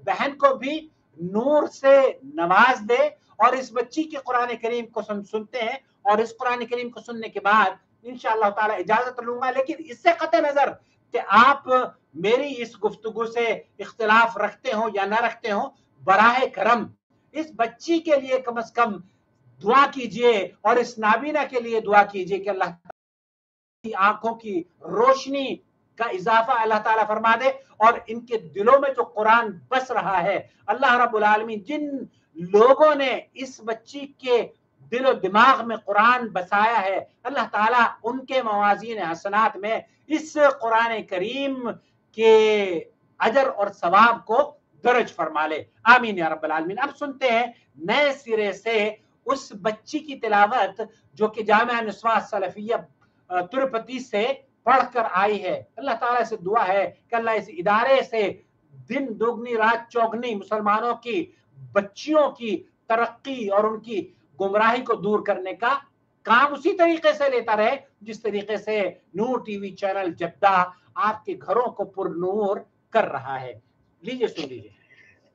बहन को भी नूर से नवाज दे और इस बच्ची के कुरान करीम को सुनते हैं और इस कुरान करीम को सुनने के बाद इंशाअल्लाह ताला इजाजत लूंगा। लेकिन इससे कतई नजर कि आप मेरी इस गुफ्तगू से इख्तिलाफ रखते हो या ना रखते हो, बराहे करम इस बच्ची के लिए कम से कम दुआ कीजिए और इस नाबीना के लिए दुआ कीजिए कि अल्लाह की आंखों की रोशनी का इजाफा अल्लाह ताला फरमा दे और इनके दिलों में जो कुरान बस रहा है, अल्लाह रब्बुल आलमीन जिन लोगों ने इस बच्ची के दिलो दिमाग में कुरान बसाया है, अल्लाह ताला उनके मवाज़ीन हसनात में इस कुरान करीम के अजर और सवाब को दर्ज फरमा ले। आमीन या रब्बल आलमीन। अब सुनते हैं नए सिरे से उस बच्ची की तिलावत जो कि जामिया निस्वा सलफिया तिरुपति से पढ़कर आई है। अल्लाह ताला से दुआ है कि अल्लाह इस इदारे से दिन दुगनी रात चौगनी मुसलमानों की बच्चियों की तरक्की और उनकी गुमराही को दूर करने का काम उसी तरीके से लेता रहे जिस तरीके से नूर टीवी चैनल जद्दा आपके घरों को पुरनूर कर रहा है। लीजिए सुन लीजिए।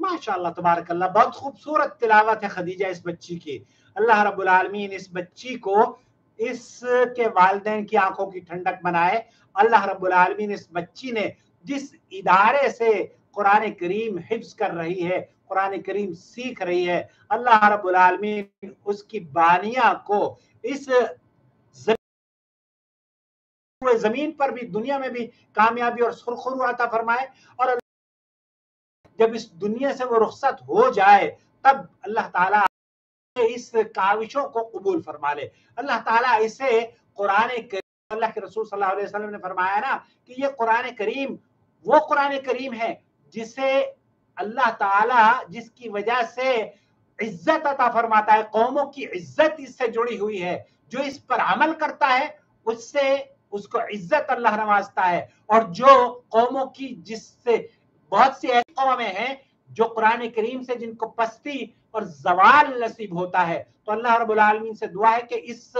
माशाअल्लाह तबारकल्लाह, बहुत खूबसूरत तिलावत है खदीजा इस बच्ची की। अल्लाह रब्बुल आलमीन इस बच्ची को इसके वालिदैन की आंखों की ठंडक बनाए। अल्लाह रब्बुल आलमीन इस बच्ची ने जिस इदारे से कुरान करीम हिफ्ज कर रही है, कुरान करीम सीख रही है, अल्लाह रब्बुल आलमीन उसकी बानिया को इस जमीन पर भी, दुनिया में भी कामयाबी और सुरखुरू अता फरमाए। और जब इस दुनिया से वो रुखसत हो जाए तब अल्लाह ताला इस काविशों को कबूल फरमा ले। अल्लाह ताला इसे कुरान करीम, अल्लाह के रसूल सल्लल्लाहु अलैहि वसल्लम ने फरमाया ना कि ये कुरान करीम वो कुरान करीम है जिसे अल्लाह ताला, जिसकी वजह से इज्जत अता फरमाता है, कौमों की इज्जत इससे जुड़ी हुई है। जो इस पर अमल करता है उससे उसको इज्जत अल्लाह नवाजता है। और जो कौमों की, जिससे बहुत सी ऐसी कौमें हैं जो कुरान करीम से जिनको पस्ती और जवाल नसीब होता है, तो अल्लाह रब्बुल आलमीन से दुआ है कि इस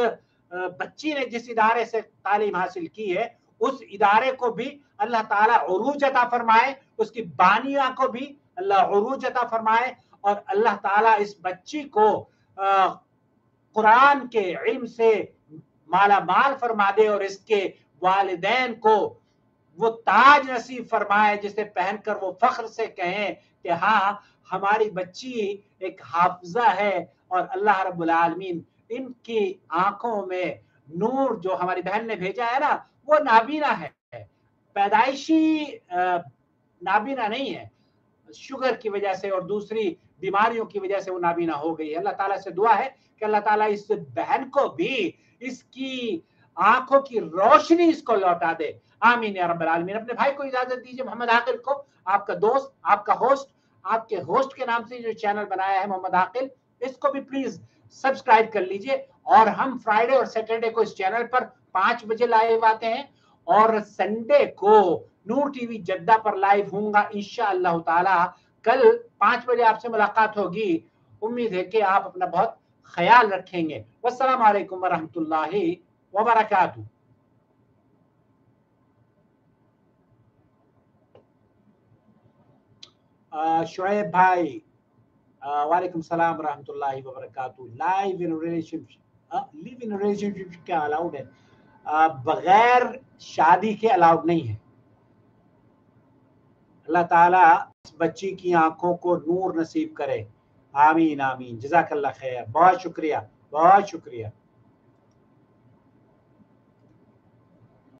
बच्ची ने जिस इदारे से तालीम हासिल की है उस इदारे को भी अल्लाह ताला उरूज अता फरमाए, उसकी बानिया को भी अल्लाह उरूज अता फरमाए। और अल्लाह ताला इस बच्ची को कुरान के इल्म से माला माल फरमा दे और इसके वालिदैन को वो ताज नसीब फरमाए जिसे पहनकर वो फख्र से कहें कि हाँ, हमारी बच्ची एक हाफिजा है। और अल्लाह रब्बुल आलमीन इनकी आंखों में नूर जो हमारी बहन ने भेजा है ना, वो नाबीना है, पैदाइशी नाबीना नहीं है, शुगर की वजह से और दूसरी बीमारियों की वजह से वो नाबीना हो गई है। अल्लाह ताला से दुआ है कि अल्लाह ताला इस बहन को भी इसकी आंखों की रोशनी इसको लौटा दे। आमीन या रब्बल आलमीन। अपने भाई को इजाजत दीजिए, मोहम्मद आकिल को, आपका दोस्त, आपका होस्ट, आपके होस्ट के नाम से जो चैनल बनाया है मोहम्मद आकिल, इसको भी प्लीज सब्सक्राइब कर लीजिए। और हम फ्राइडे और सैटरडे को इस चैनल पर 5 बजे लाइव आते हैं और संडे को नूर टीवी जद्दा पर लाइव होऊंगा इंशाअल्लाह ताला। कल 5 बजे आपसे मुलाकात होगी। उम्मीद है कि आप अपना बहुत ख्याल रखेंगे। वस्सलामु अलैकुम वरहमतुल्लाहि वबरकातुहू। शुएब भाई, वालेकुम सलाम रहमतुल्लाहि व बरकातहू। लिव इन रिलेशनशिप क्या अलाउड है? बगैर शादी के अलाउड नहीं है। अल्लाह ताला इस बच्ची की आंखों को नूर नसीब करे। आमीन आमीन। जज़ाकल्लाह खैर। बहुत शुक्रिया, बहुत शुक्रिया।